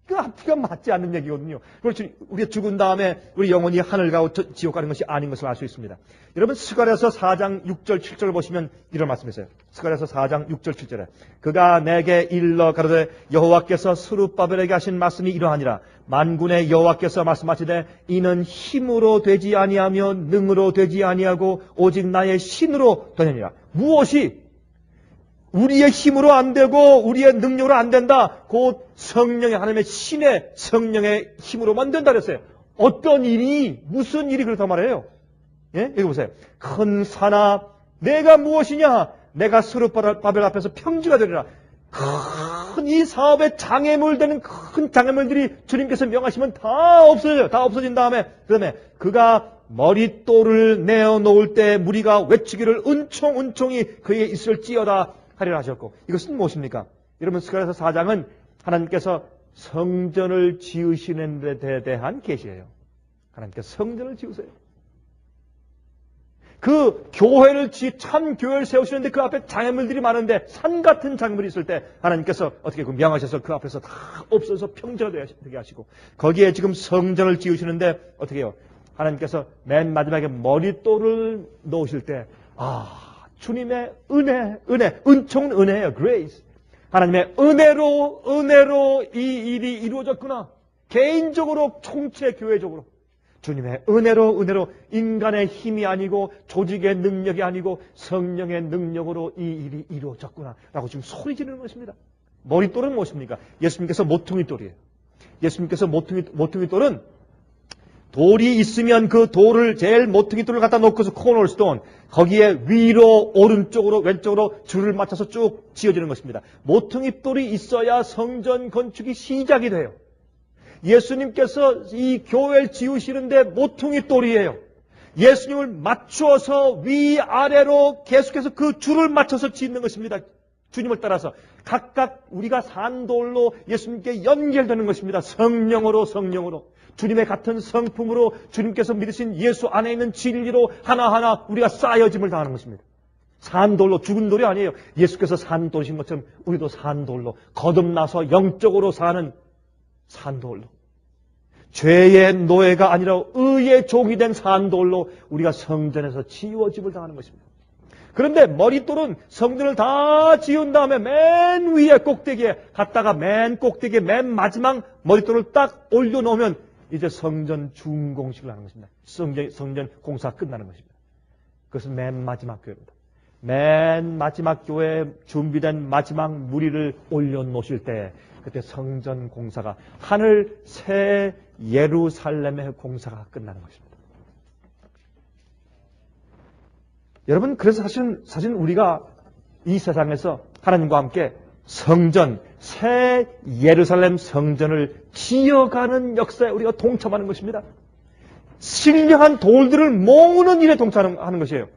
S1: 그 앞뒤가 맞지 않는 얘기거든요. 그렇지, 우리가 죽은 다음에 우리 영혼이 하늘 가고 지옥 가는 것이 아닌 것을 알 수 있습니다. 여러분, 스가랴서 4장 6절 7절 보시면 이런 말씀이세요. 스가랴서 4장 6절 7절에 그가 내게 일러 가로되 여호와께서 스룹바벨에게 하신 말씀이 이러하니라. 만군의 여호와께서 말씀하시되 이는 힘으로 되지 아니하며 능으로 되지 아니하고 오직 나의 신으로 되느니라. 무엇이? 우리의 힘으로 안 되고 우리의 능력으로 안 된다. 곧 성령의 하나님의 신의 성령의 힘으로만 된다 그랬어요. 어떤 일이 무슨 일이 그렇다 말해요. 예? 여기 보세요. 큰 산아 내가 무엇이냐? 내가 스룹바벨 앞에서 평지가 되리라. 큰 이 사업에 장애물 되는 큰 장애물들이 주님께서 명하시면 다 없어져요. 다 없어진 다음에 그다음에 그가 머릿돌을 내어놓을 때 무리가 외치기를 은총이 그에게 있을지어다 하리라 하셨고, 이것은 무엇입니까? 여러분 스가랴서 4장은 하나님께서 성전을 지으시는 데 대한 계시예요. 하나님께서 성전을 지으세요. 그 교회를 참 교회를 세우시는데 그 앞에 장애물들이 많은데 산 같은 장애물이 있을 때 하나님께서 어떻게 명하셔서 그 앞에서 다 없어서 평지가 되게 하시고, 거기에 지금 성전을 지으시는데 어떻게 해요? 하나님께서 맨 마지막에 머릿돌을 넣으실 때 주님의 은총은 은혜예요. grace. 하나님의 은혜로 이 일이 이루어졌구나. 개인적으로 총체 교회적으로 주님의 은혜로 인간의 힘이 아니고 조직의 능력이 아니고 성령의 능력으로 이 일이 이루어졌구나 라고 지금 소리 지르는 것입니다. 머릿돌은 무엇입니까? 예수님께서 모퉁이돌이에요. 예수님께서 모퉁이돌은 돌이 있으면 그 돌을 제일 모퉁이돌을 갖다 놓고서 코너스톤 거기에 위로 오른쪽으로 왼쪽으로 줄을 맞춰서 쭉 지어지는 것입니다. 모퉁이돌이 있어야 성전 건축이 시작이 돼요. 예수님께서 이 교회를 지으시는데 모퉁이돌이에요. 예수님을 맞추어서 위아래로 계속해서 그 줄을 맞춰서 짓는 것입니다. 주님을 따라서 각각 우리가 산돌로 예수님께 연결되는 것입니다. 성령으로 주님의 같은 성품으로 주님께서 믿으신 예수 안에 있는 진리로 하나하나 우리가 쌓여짐을 당하는 것입니다. 산돌로, 죽은 돌이 아니에요. 예수께서 산돌이신 것처럼 우리도 산돌로 거듭나서 영적으로 사는 산돌로, 죄의 노예가 아니라 의의 종이 된 산돌로 우리가 성전에서 지워짐을 당하는 것입니다. 그런데 머릿돌은 성전을 다 지은 다음에 맨 위에 꼭대기에 갔다가 맨 꼭대기에 맨 마지막 머릿돌을 딱 올려놓으면 이제 성전 준공식을 하는 것입니다. 성전 공사가 끝나는 것입니다. 그것은 맨 마지막 교회입니다. 맨 마지막 교회에 준비된 마지막 무리를 올려놓으실 때 그때 성전 공사가 하늘 새 예루살렘의 공사가 끝나는 것입니다. 여러분, 그래서 사실 우리가 이 세상에서 하나님과 함께 성전, 새 예루살렘 성전을 지어가는 역사에 우리가 동참하는 것입니다. 신령한 돌들을 모으는 일에 동참하는 것이에요.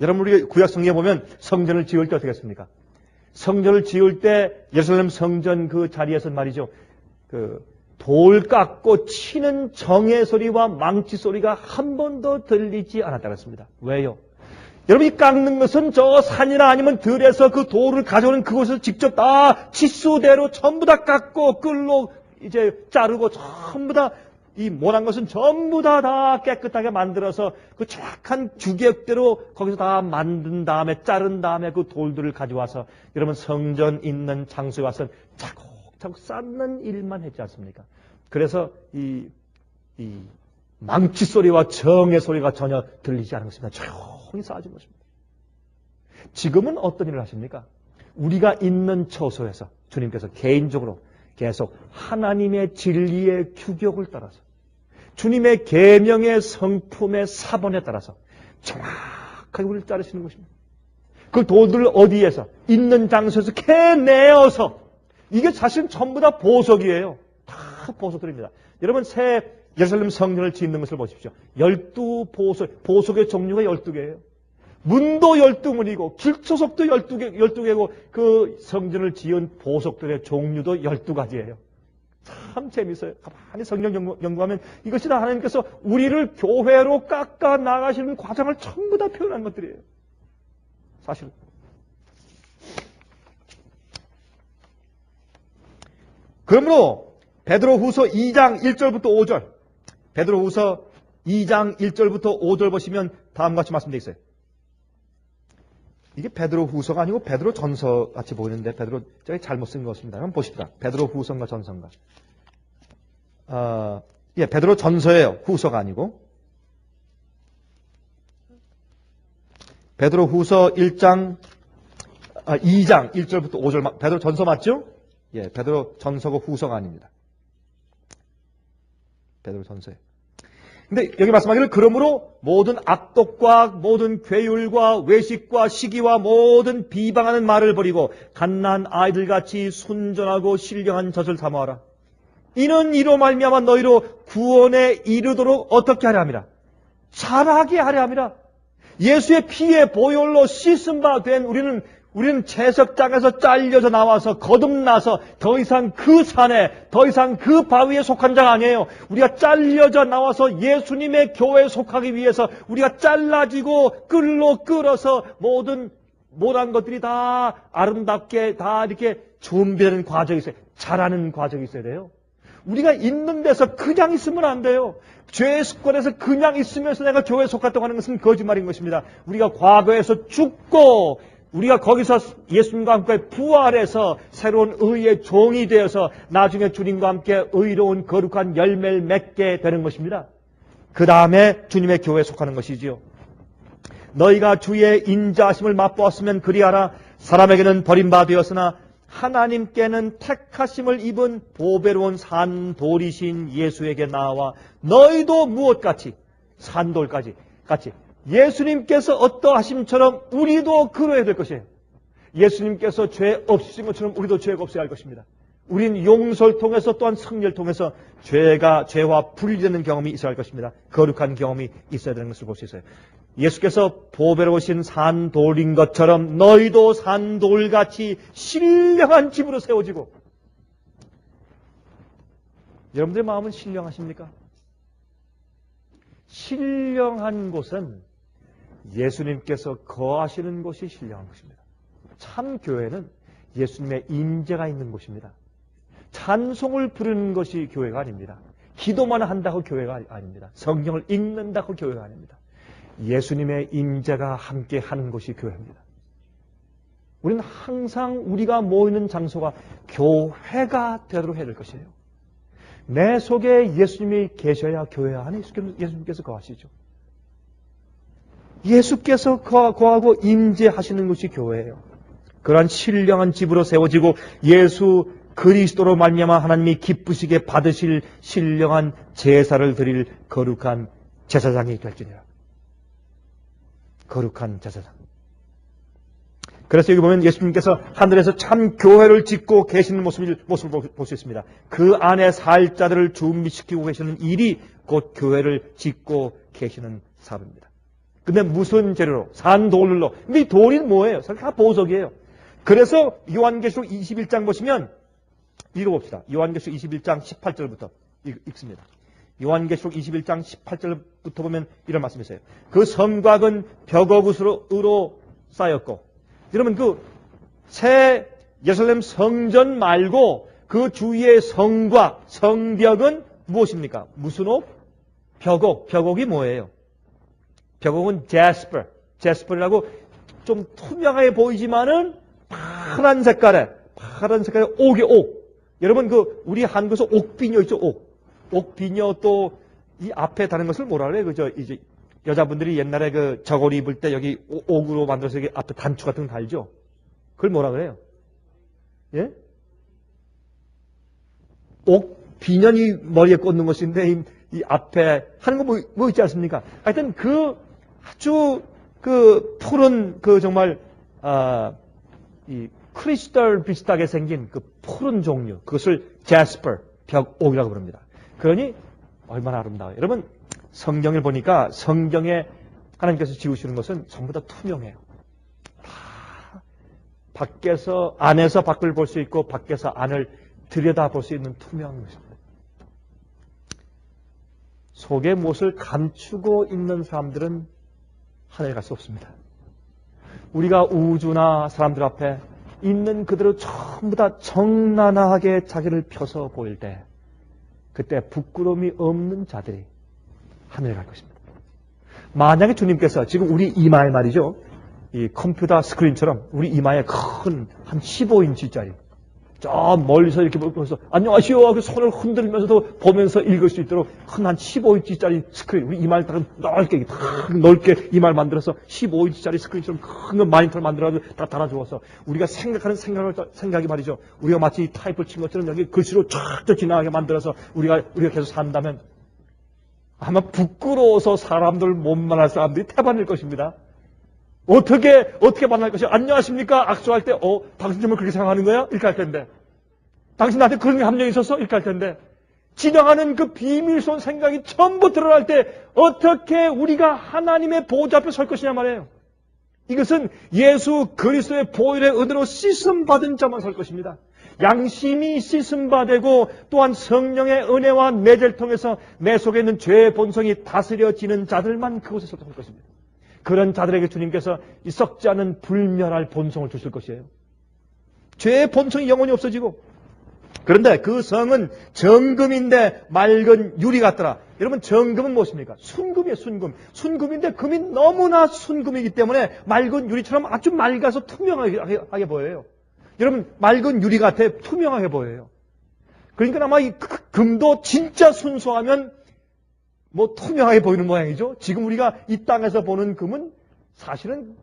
S1: 여러분, 우리가 구약 성경에 보면 성전을 지을 때 어떻게 했습니까? 성전을 지을 때 예루살렘 성전 그 자리에서 말이죠. 돌 깎고 치는 정의 소리와 망치 소리가 한 번도 들리지 않았다고 했습니다. 왜요? 여러분이 깎는 것은 저 산이나 아니면 들에서 그 돌을 가져오는 그곳을 직접 다 치수대로 전부 다 깎고 끌로 이제 자르고 전부 다 이 모난 것은 전부 다 깨끗하게 만들어서 그 정확한 규격대로 거기서 다 만든 다음에 자른 다음에 그 돌들을 가져와서 여러분 성전 있는 장소에 와서 차곡차곡 쌓는 일만 했지 않습니까? 그래서 이 망치 소리와 정의 소리가 전혀 들리지 않은 것입니다. 조용히 쌓아진 것입니다. 지금은 어떤 일을 하십니까? 우리가 있는 처소에서 주님께서 개인적으로 계속 하나님의 진리의 규격을 따라서 주님의 계명의 성품의 사본에 따라서 정확하게 우리를 자르시는 것입니다. 그 돌들을 어디에서? 있는 장소에서 캐내어서, 이게 사실 전부 다 보석이에요. 다 보석들입니다. 여러분 새 예루살렘 성전을 짓는 것을 보십시오. 12보석, 보석의 종류가 12개예요. 문도 12문이고 길초석도 12개고 그 성전을 지은 보석들의 종류도 12가지예요. 참 재밌어요. 가만히 성경 연구하면 이것이 다 하나님께서 우리를 교회로 깎아 나가시는 과정을 전부 다 표현한 것들이에요. 사실. 그러므로 베드로후서 2장 1절부터 5절, 베드로후서 2장 1절부터 5절 보시면 다음과 같이 말씀되어 있어요. 이게 베드로후서가 아니고 베드로전서 같이 보이는데 베드로 제가 잘못 쓴 것 같습니다. 한번 보십시다. 베드로후서인가 전서인가? 베드로전서예요. 후서가 아니고. 베드로후서 1장 2장 1절부터 5절 베드로 전서 맞죠? 예, 베드로 전서고 후서가 아닙니다. 베드로 전서에. 근데 여기 말씀하기를 그러므로 모든 악독과 모든 괴율과 외식과 시기와 모든 비방하는 말을 버리고 갓난 아이들같이 순전하고 신령한 젖을 삼아라. 이는 이로 말미암아 너희로 구원에 이르도록 어떻게 하려 함이라. 자라게 하려 함이라. 예수의 피의 보혈로 씻은 바 된 우리는 채석장에서 잘려져 나와서 거듭나서 더 이상 그 산에, 더 이상 그 바위에 속한 자가 아니에요. 우리가 잘려져 나와서 예수님의 교회에 속하기 위해서 우리가 잘라지고 끌로 끌어서 모든 것들이 다 아름답게 다 이렇게 준비되는 과정이 있어요. 자라는 과정이 있어야 돼요. 우리가 있는 데서 그냥 있으면 안 돼요. 죄의 습관에서 그냥 있으면서 내가 교회에 속했다고 하는 것은 거짓말인 것입니다. 우리가 과거에서 죽고 우리가 거기서 예수님과 함께 부활해서 새로운 의의 종이 되어서 나중에 주님과 함께 의로운 거룩한 열매를 맺게 되는 것입니다. 그 다음에 주님의 교회에 속하는 것이지요. 너희가 주의 인자하심을 맛보았으면 그리하라. 사람에게는 버림받았으나 하나님께는 택하심을 입은 보배로운 산돌이신 예수에게 나와 너희도 무엇같이 산돌까지 같이 예수님께서 어떠하심처럼 우리도 그러해야 될 것이에요. 예수님께서 죄 없으신 것처럼 우리도 죄가 없어야 할 것입니다. 우린 용서를 통해서 또한 승리를 통해서 죄와 분리되는 경험이 있어야 할 것입니다. 거룩한 경험이 있어야 되는 것을 볼 수 있어요. 예수께서 보배로우신 산돌인 것처럼 너희도 산돌같이 신령한 집으로 세워지고. 여러분들의 마음은 신령하십니까? 신령한 곳은 예수님께서 거하시는 곳이 신령한 곳입니다. 참 교회는 예수님의 임재가 있는 곳입니다. 찬송을 부르는 것이 교회가 아닙니다. 기도만 한다고 교회가 아닙니다. 성경을 읽는다고 교회가 아닙니다. 예수님의 임재가 함께 하는 곳이 교회입니다. 우리는 항상 우리가 모이는 장소가 교회가 되도록 해야 될 것이에요. 내 속에 예수님이 계셔야 교회 안에 예수님께서 거하시죠. 예수께서 거하고 임재하시는 것이 교회예요. 그러한 신령한 집으로 세워지고 예수 그리스도로 말미암아 하나님이 기쁘시게 받으실 신령한 제사를 드릴 거룩한 제사장이 될지니라. 거룩한 제사장. 그래서 여기 보면 예수님께서 하늘에서 참 교회를 짓고 계시는 모습을 볼 수 있습니다. 그 안에 살 자들을 준비시키고 계시는 일이 곧 교회를 짓고 계시는 사업입니다. 근데 무슨 재료로? 산돌로. 근데 이 돌이 뭐예요? 사실 다 보석이에요. 그래서 요한계시록 21장 보시면 읽어봅시다. 요한계시록 21장 18절부터 읽습니다. 요한계시록 21장 18절부터 보면 이런 말씀이 있어요. 그 성곽은 벽옥으로 쌓였고, 여러분 그 새 예루살렘 성전 말고 그 주위의 성곽, 성벽은 무엇입니까? 무슨 옥? 벽옥. 벽옥이 뭐예요? 벽옥은 제스퍼라고 좀 투명하게 보이지만은 파란 색깔의 옥이 옥. 여러분 우리 한국에서 옥비녀 있죠? 옥비녀 또 이 앞에 다른 것을 뭐라 그래요? 이제 여자분들이 옛날에 저고리 입을 때 여기 옥으로 만들어서 여기 앞에 단추 같은 거 달죠? 그걸 뭐라 그래요? 예? 옥비녀이 머리에 꽂는 것인데 이 앞에 하는 거 뭐 있지 않습니까? 하여튼 아주 푸른 정말 이 크리스탈 비슷하게 생긴 푸른 종류, 그것을 제스퍼, 벽옥이라고 부릅니다. 그러니 얼마나 아름다워요. 여러분 성경을 보니까 성경에 하나님께서 지으시는 것은 전부 다 투명해요. 다 안에서 밖을 볼 수 있고 밖에서 안을 들여다볼 수 있는 투명한 것입니다. 속에 무엇을 감추고 있는 사람들은 하늘에 갈 수 없습니다. 우리가 우주나 사람들 앞에 있는 그대로 전부 다 정나나하게 자기를 펴서 보일 때 그때 부끄러움이 없는 자들이 하늘에 갈 것입니다. 만약에 주님께서 지금 우리 이마에 말이죠. 이 컴퓨터 스크린처럼 우리 이마에 큰 한 15인치짜리 저 멀리서 이렇게 보면서 안녕하시오 하고 손을 흔들면서도 보면서 읽을 수 있도록 큰 한 15인치짜리 스크린, 우리 이마를 딱 넓게 이마를 만들어서 15인치짜리 스크린처럼 큰 모니터를 만들어서 다 달아주어서 우리가 생각하는 생각이 말이죠. 우리가 마치 타입을 친 것처럼 여기 글씨로 쫙 지나가게 만들어서 우리가 계속 산다면 아마 부끄러워서 사람들 못 만날 사람들이 태반일 것입니다. 어떻게 만날 것이야? 안녕하십니까? 악수할 때, 당신 정말 그렇게 생각하는 거야? 이렇게 할 텐데. 당신 나한테 그런 감정이 있었어? 이렇게 할 텐데. 지나가는 그 비밀스러운 생각이 전부 드러날 때 어떻게 우리가 하나님의 보좌 앞에 설 것이냐 말이에요. 이것은 예수 그리스도의 보혈의 은혜로 씻음받은 자만 설 것입니다. 양심이 씻음받고 또한 성령의 은혜와 내재를 통해서 내 속에 있는 죄의 본성이 다스려지는 자들만 그곳에 설 것입니다. 그런 자들에게 주님께서 이 썩지 않은 불멸할 본성을 주실 것이에요. 죄의 본성이 영원히 없어지고, 그런데 그 성은 정금인데 맑은 유리 같더라. 여러분, 정금은 무엇입니까? 순금이에요, 순금. 순금인데 금이 너무나 순금이기 때문에 맑은 유리처럼 아주 맑아서 투명하게 보여요. 여러분, 맑은 유리 같아 투명하게 보여요. 그러니까 아마 이 금도 진짜 순수하면 투명하게 보이는 모양이죠. 지금 우리가 이 땅에서 보는 금은 사실은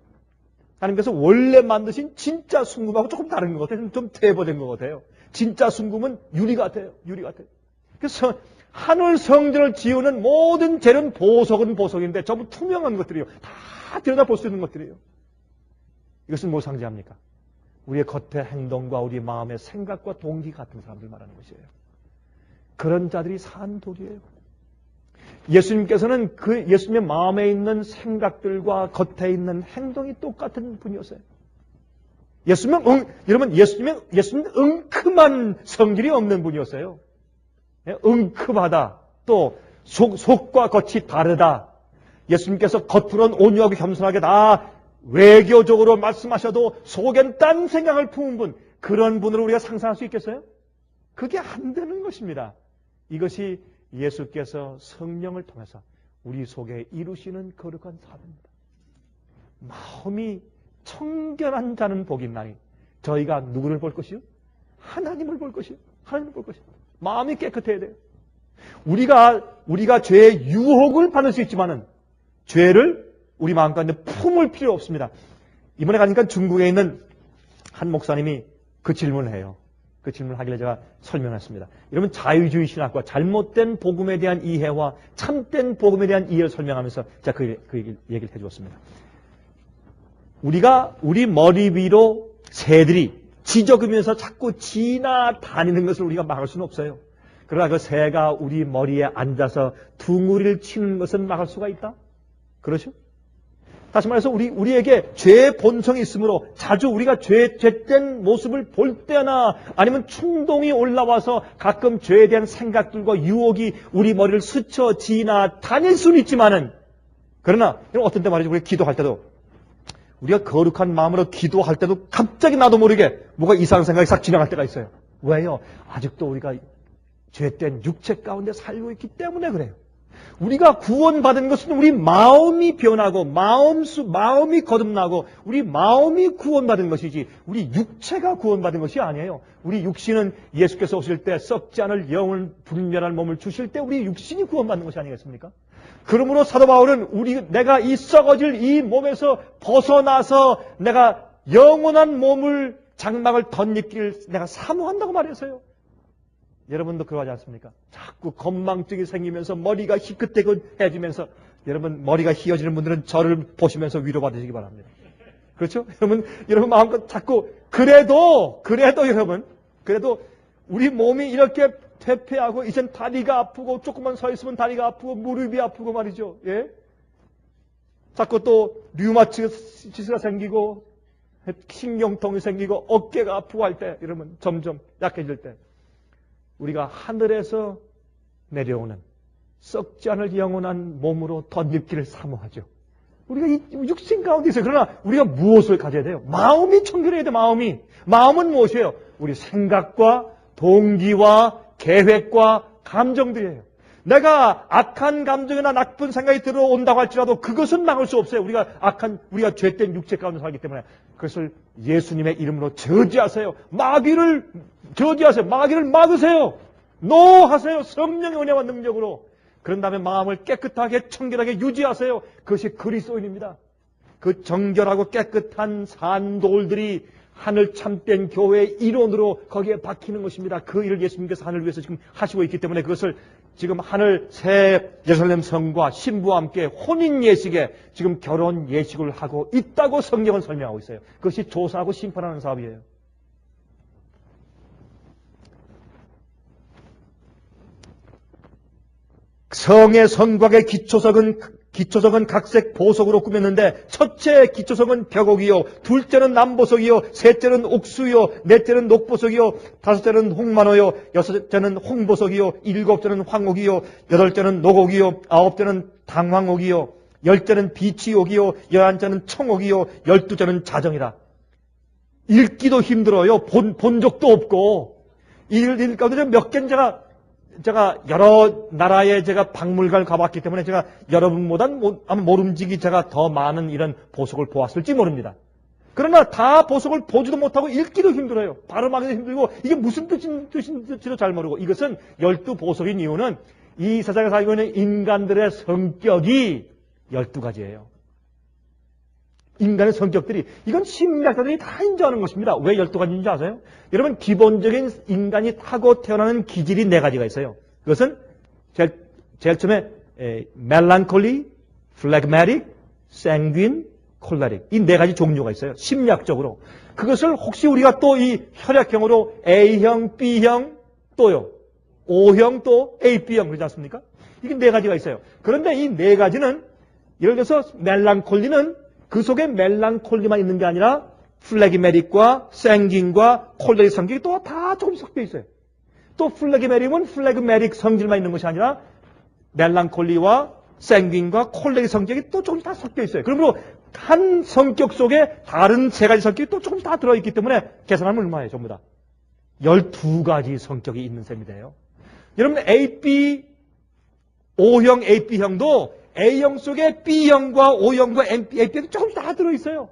S1: 하나님께서 원래 만드신 진짜 순금하고 조금 다른 것 같아요. 좀 퇴보된 것 같아요. 진짜 순금은 유리 같아요. 유리 같아요. 그래서 하늘 성전을 지우는 모든 재료는 보석은 보석인데 전부 투명한 것들이에요. 다 들여다볼 수 있는 것들이에요. 이것은 뭘 상징합니까? 우리의 겉의 행동과 우리 마음의 생각과 동기 같은 사람들 말하는 것이에요. 그런 자들이 산 돌이에요. 예수님께서는 그 예수님의 마음에 있는 생각들과 겉에 있는 행동이 똑같은 분이었어요. 여러분, 예수님은 은큼한 성질이 없는 분이었어요. 은큼하다. 또 속과 겉이 다르다. 예수님께서 겉으로는 온유하고 겸손하게 다 외교적으로 말씀하셔도 속엔 딴 생각을 품은 분, 그런 분을 우리가 상상할 수 있겠어요? 그게 안 되는 것입니다. 이것이 예수께서 성령을 통해서 우리 속에 이루시는 거룩한 사업입니다. 마음이 청결한 자는 복이 있나니 저희가 누구를 볼 것이요? 하나님을 볼 것이요. 하나님을 볼 것이요. 마음이 깨끗해야 돼요. 우리가 죄의 유혹을 받을 수 있지만은 죄를 우리 마음 가운데 품을 필요 없습니다. 이번에 가니까 중국에 있는 한 목사님이 그 질문을 해요. 그 질문을 하길래 제가 설명했습니다. 여러분, 자유주의 신학과 잘못된 복음에 대한 이해와 참된 복음에 대한 이해를 설명하면서 제가 그 얘기를 해주었습니다. 우리 머리 위로 새들이 지저귀면서 자꾸 지나다니는 것을 우리가 막을 수는 없어요. 그러나 그 새가 우리 머리에 앉아서 둥우리를 치는 것은 막을 수가 있다? 그렇죠? 다시 말해서 우리에게 죄의 본성이 있으므로 자주 우리가 죄된 모습을 볼 때나 아니면 충동이 올라와서 가끔 죄에 대한 생각들과 유혹이 우리 머리를 스쳐 지나다닐 수는 있지만은, 그러나 어떤 때 말이죠. 우리가 기도할 때도, 우리가 거룩한 마음으로 기도할 때도 갑자기 나도 모르게 뭐가 이상한 생각이 싹 지나갈 때가 있어요. 왜요? 아직도 우리가 죄된 육체 가운데 살고 있기 때문에 그래요. 우리가 구원받은 것은 우리 마음이 변하고 마음이 거듭나고 우리 마음이 구원받은 것이지 우리 육체가 구원받은 것이 아니에요. 우리 육신은 예수께서 오실 때 썩지 않을 영을 분별할 몸을 주실 때 우리 육신이 구원받는 것이 아니겠습니까? 그러므로 사도 바울은 내가 이 썩어질 이 몸에서 벗어나서 내가 영원한 몸을 장막을 덧입기를 내가 사모한다고 말했어요. 여러분도 그러하지 않습니까? 자꾸 건망증이 생기면서 머리가 희끗해지면서, 여러분 머리가 휘어지는 분들은 저를 보시면서 위로받으시기 바랍니다. 그렇죠? 여러분 마음껏 자꾸 그래도 여러분 우리 몸이 이렇게 퇴폐하고 이젠 다리가 아프고 조금만 서 있으면 다리가 아프고 무릎이 아프고 말이죠. 예? 자꾸 또 류마티스가 생기고 신경통이 생기고 어깨가 아프고 할 때, 여러분 점점 약해질 때 우리가 하늘에서 내려오는 썩지 않을 영원한 몸으로 덧입기를 사모하죠. 우리가 이 육신 가운데 있어요. 그러나 우리가 무엇을 가져야 돼요? 마음이 청결해야 돼요. 마음은 무엇이에요? 우리 생각과 동기와 계획과 감정들이에요. 내가 악한 감정이나 나쁜 생각이 들어온다고 할지라도 그것은 막을 수 없어요. 우리가 죄된 육체 가운데 살기 때문에 그것을 예수님의 이름으로 저지하세요. 마귀를 저지하세요. 마귀를 막으세요. 노하세요. 성령의 은혜와 능력으로. 그런 다음에 마음을 깨끗하게 청결하게 유지하세요. 그것이 그리스도인입니다. 그 정결하고 깨끗한 산돌들이 하늘 참된 교회의 일원으로 거기에 박히는 것입니다. 그 일을 예수님께서 하늘을 위해서 지금 하시고 있기 때문에 그것을 지금 하늘 새 예루살렘 성과 신부와 함께 혼인 예식에 지금 결혼 예식을 하고 있다고 성경은 설명하고 있어요. 그것이 조사하고 심판하는 사업이에요. 성의 성곽의 기초석은 각색 보석으로 꾸몄는데 첫째 기초석은 벽옥이요, 둘째는 남보석이요, 셋째는 옥수요, 넷째는 녹보석이요, 다섯째는 홍만호요, 여섯째는 홍보석이요, 일곱째는 황옥이요, 여덟째는 녹옥이요, 아홉째는 당황옥이요, 열째는 비치옥이요, 열한째는 청옥이요, 열두째는 자정이라. 읽기도 힘들어요. 본 적도 없고. 읽을 가운데 몇 개는 제가 여러 나라에 제가 박물관을 가봤기 때문에 제가 여러분보단 아마 모름지기 제가 더 많은 이런 보석을 보았을지 모릅니다. 그러나 다 보석을 보지도 못하고 읽기도 힘들어요. 발음하기도 힘들고 이게 무슨 뜻인지도 잘 모르고. 이것은 12보석인 이유는 이 세상에 살고 있는 인간들의 성격이 12가지예요. 인간의 성격들이, 이건 심리학자들이 다 인정하는 것입니다. 왜 12가지인지 아세요? 여러분, 기본적인 인간이 타고 태어나는 기질이 4가지가 있어요. 그것은 제일 처음에 멜랑콜리, 플래그매틱, 생귄, 콜레릭, 이 4가지 종류가 있어요. 심리학적으로. 그것을 혹시 우리가 또 이 혈액형으로 A형, B형, 또요 O형, 또 AB형 그러지 않습니까? 이게 4가지가 있어요. 그런데 이 4가지는 예를 들어서 멜랑콜리는 그 속에 멜랑콜리만 있는 게 아니라 플래그매틱과 생긴과 콜레릭 성격이 또 다 조금씩 섞여 있어요. 또 플래그매틱은 플래그매틱 성질만 있는 것이 아니라 멜랑콜리와 생긴과 콜레릭 성격이 또 조금씩 다 섞여 있어요. 그러므로 한 성격 속에 다른 3가지 성격이 또 조금씩 다 들어있기 때문에 계산하면 얼마예요? 전부 다 12가지 성격이 있는 셈이 돼요. 여러분, O형, AB형도 A형 속에 B형과 O형과 AB형이 조금씩 다 들어있어요.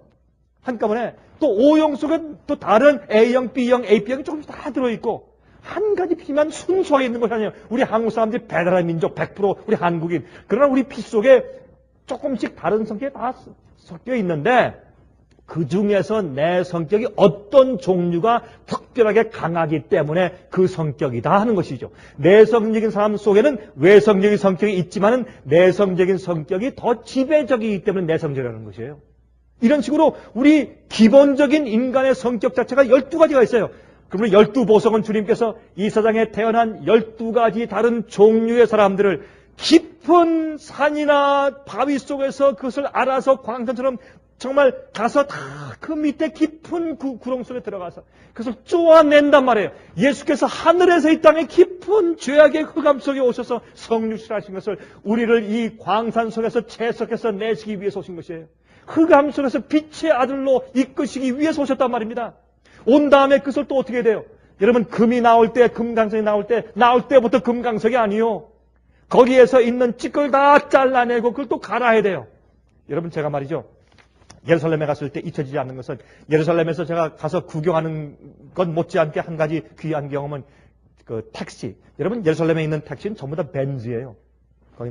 S1: 한꺼번에. 또 O형 속에 또 다른 A형, B형, AB형이 조금씩 다 들어있고, 한 가지 피만 순수하게 있는 것이 아니에요. 우리 한국 사람들이 배달의 민족 100% 우리 한국인. 그러나 우리 피 속에 조금씩 다른 성격이 다 섞여 있는데, 그 중에서 내 성격이 어떤 종류가 특별하게 강하기 때문에 그 성격이다 하는 것이죠. 내성적인 사람 속에는 외성적인 성격이 있지만은 내성적인 성격이 더 지배적이기 때문에 내성적이라는 것이에요. 이런 식으로 우리 기본적인 인간의 성격 자체가 12가지가 있어요. 그러면 12보석은 주님께서 이 세상에 태어난 12가지 다른 종류의 사람들을 깊은 산이나 바위 속에서 그것을 알아서 광선처럼 정말 가서 다 그 밑에 깊은 구렁 속에 들어가서 그것을 쪼아낸단 말이에요. 예수께서 하늘에서 이 땅에 깊은 죄악의 흑암 속에 오셔서 성육신하신 것을 우리를 이 광산 속에서 채석해서 내시기 위해서 오신 것이에요. 흑암 속에서 빛의 아들로 이끄시기 위해서 오셨단 말입니다. 온 다음에 그것을 또 어떻게 돼요? 여러분, 금이 나올 때, 금강석이 나올 때부터 금강석이 아니요. 거기에서 있는 찌꺼기를 다 잘라내고 그걸 또 갈아야 돼요. 여러분, 제가 말이죠. 예루살렘에 갔을 때 잊혀지지 않는 것은 예루살렘에서 제가 가서 구경하는 것 못지않게 한 가지 귀한 경험은 그 택시. 여러분, 예루살렘에 있는 택시는 전부 다 벤즈예요. 거기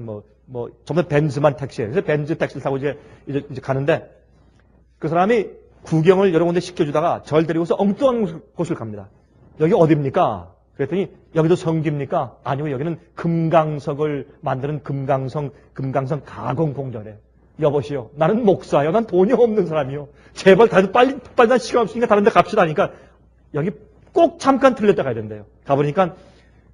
S1: 전부 다 벤즈만 택시예요. 그래서 벤즈 택시를 타고 이제 가는데 그 사람이 구경을 여러 군데 시켜주다가 절 데리고서 엉뚱한 곳을 갑니다. 여기 어디입니까? 그랬더니 여기도 성지입니까? 아니고 여기는 금강석을 만드는 금강성 가공 공장이래요. 여보시오, 나는 목사요. 난 돈이 없는 사람이요. 제발 다들 빨리 난 시간 없으니까 다른 데 갑시다 하니까 여기 꼭 잠깐 들렸다 가야 된대요. 가보니까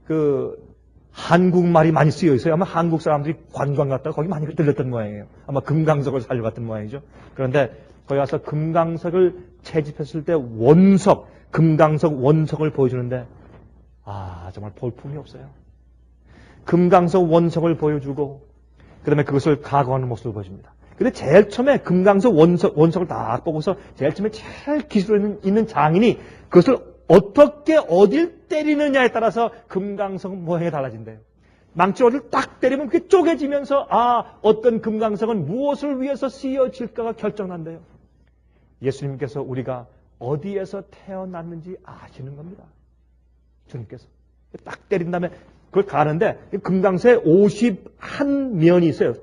S1: 그 한국말이 많이 쓰여 있어요. 아마 한국 사람들이 관광 갔다가 거기 많이 들렸던 모양이에요. 아마 금강석을 살려 갔던 모양이죠. 그런데 거기 와서 금강석을 채집했을 때 금강석 원석을 보여주는데 정말 볼품이 없어요. 금강석 원석을 보여주고 그 다음에 그것을 가공하는 모습을 보여줍니다. 근데 제일 처음에 금강석 원석을 딱 보고서 제일 처음에 제일 기술에 있는 장인이 그것을 어떻게 어딜 때리느냐에 따라서 금강석 모양이 달라진대요. 망치로를 딱 때리면 그게 쪼개지면서 어떤 금강석은 무엇을 위해서 쓰여질까가 결정난대요. 예수님께서 우리가 어디에서 태어났는지 아시는 겁니다. 주님께서 딱 때린 다음에 그걸 가는데 금강석에 51면이 있어요.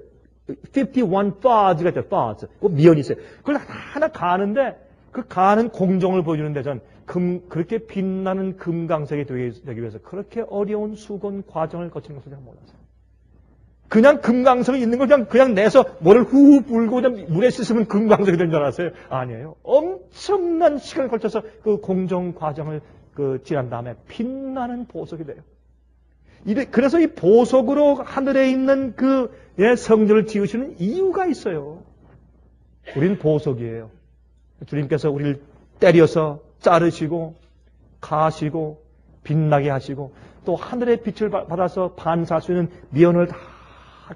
S1: 51 fars가 있어요. fars. 그 면이 있어요. 그걸 하나 가는데 그 가는 공정을 보여주는데 전 그렇게 빛나는 금강석이 되기 위해서 그렇게 어려운 수건 과정을 거치는 것을 제가 몰랐어요. 그냥 금강석이 있는 걸 그냥 내서 뭐를 후 불고 그냥 물에 씻으면 금강석이 된 줄 알았어요. 아니에요. 엄청난 시간을 걸쳐서 그 공정 과정을 지난 다음에 빛나는 보석이 돼요. 그래서 이 보석으로 하늘에 있는 성전을 지으시는 이유가 있어요. 우린 보석이에요. 주님께서 우리를 때려서 자르시고 가시고 빛나게 하시고 또 하늘의 빛을 받아서 반사할 수 있는 미연을 다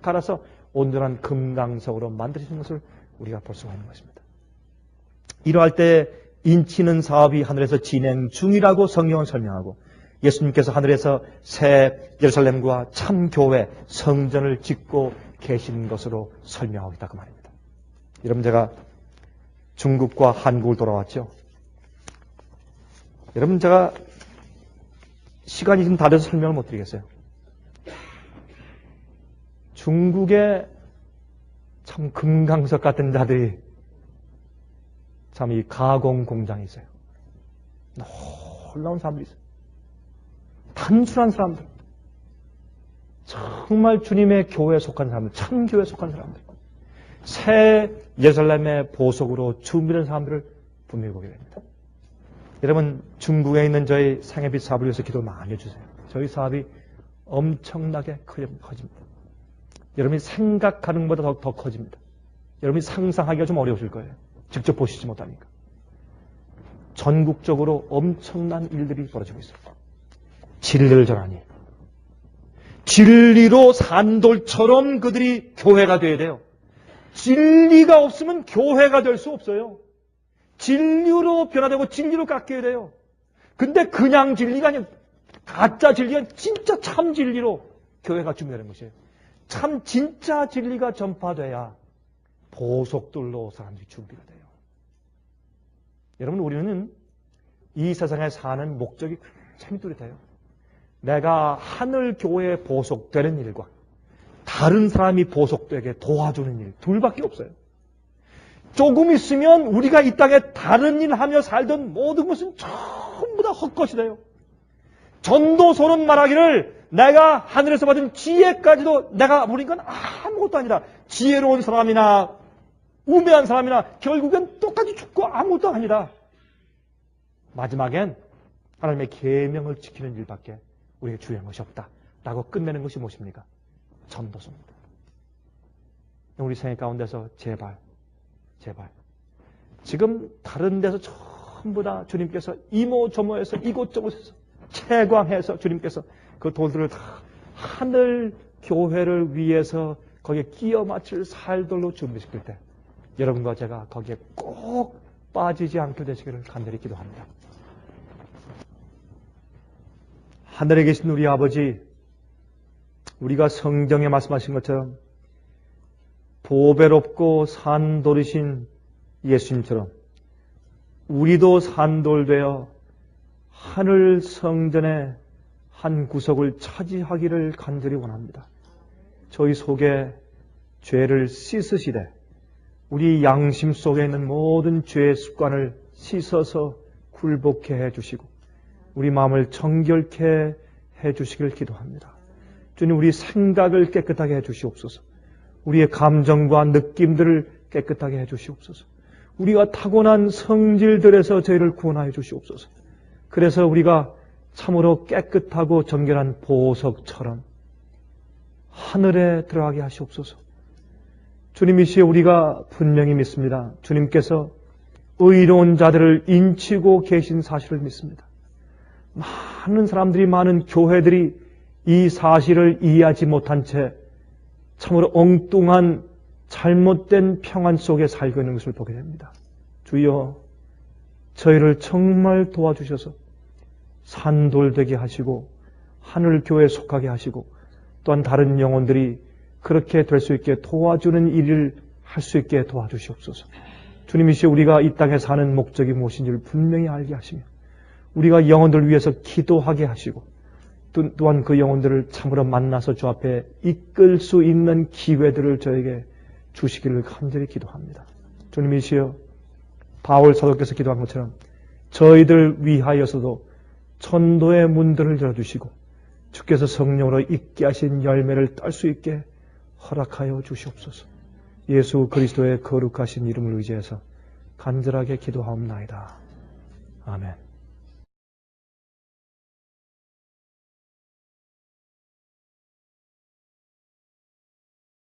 S1: 갈아서 온전한 금강석으로 만드시는 것을 우리가 볼 수가 있는 것입니다. 이러할 때 인치는 사업이 하늘에서 진행 중이라고 성경은 설명하고 예수님께서 하늘에서 새 예루살렘과 참 교회 성전을 짓고 계신 것으로 설명하고 있다 그 말입니다. 여러분 제가 중국과 한국을 돌아왔죠. 여러분 제가 시간이 좀 다르서 설명을 못 드리겠어요. 중국에 참 금강석 같은 자들이 참 이 가공 공장이 있어요. 놀라운 사람들이 있어요. 단순한 사람들. 정말 주님의 교회에 속한 사람들, 참 교회에 속한 사람들. 새 예루살렘의 보석으로 준비된 사람들을 분명히 보게 됩니다. 여러분 중국에 있는 저희 상해빛 사업을 위해서 기도 많이 해주세요. 저희 사업이 엄청나게 커집니다. 여러분이 생각하는 것보다 더 커집니다. 여러분이 상상하기가 좀 어려우실 거예요. 직접 보시지 못하니까. 전국적으로 엄청난 일들이 벌어지고 있어요. 진리를 전하니 진리로 산돌처럼 그들이 교회가 되어야 돼요. 진리가 없으면 교회가 될 수 없어요. 진리로 변화되고 진리로 깎여야 돼요. 근데 그냥 진리가 아니라 가짜 진리가 진짜 참 진리로 교회가 준비되는 것이에요. 참 진짜 진리가 전파돼야 보석들로 사람들이 준비가 돼요. 여러분 우리는 이 세상에 사는 목적이 참 뚜렷해요. 내가 하늘 교회에 보석되는 일과 다른 사람이 보석되게 도와주는 일 둘밖에 없어요. 조금 있으면 우리가 이 땅에 다른 일 하며 살던 모든 것은 전부 다 헛것이 돼요. 전도서는 말하기를 내가 하늘에서 받은 지혜까지도 내가 부린 건 아무것도 아니다. 지혜로운 사람이나 우매한 사람이나 결국엔 똑같이 죽고 아무것도 아니다. 마지막엔 하나님의 계명을 지키는 일밖에 우리에게 중요한 것이 없다. 라고 끝내는 것이 무엇입니까? 전도서입니다. 우리 생애 가운데서 제발 지금 다른 데서 전부 다 주님께서 이모저모해서 이곳저곳에서 채광해서 주님께서 그 돌들을 다 하늘 교회를 위해서 거기에 끼어 맞출 살돌로 준비시킬 때 여러분과 제가 거기에 꼭 빠지지 않게 되시기를 간절히 기도합니다. 하늘에 계신 우리 아버지, 우리가 성경에 말씀하신 것처럼 보배롭고 산돌이신 예수님처럼 우리도 산돌되어 하늘 성전의 한 구석을 차지하기를 간절히 원합니다. 저희 속에 죄를 씻으시되 우리 양심 속에 있는 모든 죄의 습관을 씻어서 굴복케 해주시고 우리 마음을 정결케 해주시길 기도합니다. 주님, 우리 생각을 깨끗하게 해주시옵소서. 우리의 감정과 느낌들을 깨끗하게 해주시옵소서. 우리가 타고난 성질들에서 저희를 구원하여 주시옵소서. 그래서 우리가 참으로 깨끗하고 정결한 보석처럼 하늘에 들어가게 하시옵소서. 주님, 이 시에 우리가 분명히 믿습니다. 주님께서 의로운 자들을 인치고 계신 사실을 믿습니다. 많은 사람들이, 많은 교회들이 이 사실을 이해하지 못한 채 참으로 엉뚱한 잘못된 평안 속에 살고 있는 것을 보게 됩니다. 주여, 저희를 정말 도와주셔서 산돌되게 하시고 하늘교회에 속하게 하시고 또한 다른 영혼들이 그렇게 될 수 있게 도와주는 일을 할 수 있게 도와주시옵소서. 주님이시여, 우리가 이 땅에 사는 목적이 무엇인지를 분명히 알게 하시며 우리가 영혼들을 위해서 기도하게 하시고 또한 그 영혼들을 참으로 만나서 주 앞에 이끌 수 있는 기회들을 저에게 주시기를 간절히 기도합니다. 주님이시여, 바울 사도께서 기도한 것처럼 저희들 위하여서도 천도의 문들을 열어주시고 주께서 성령으로 있게 하신 열매를 딸 수 있게 허락하여 주시옵소서. 예수 그리스도의 거룩하신 이름을 의지해서 간절하게 기도하옵나이다. 아멘.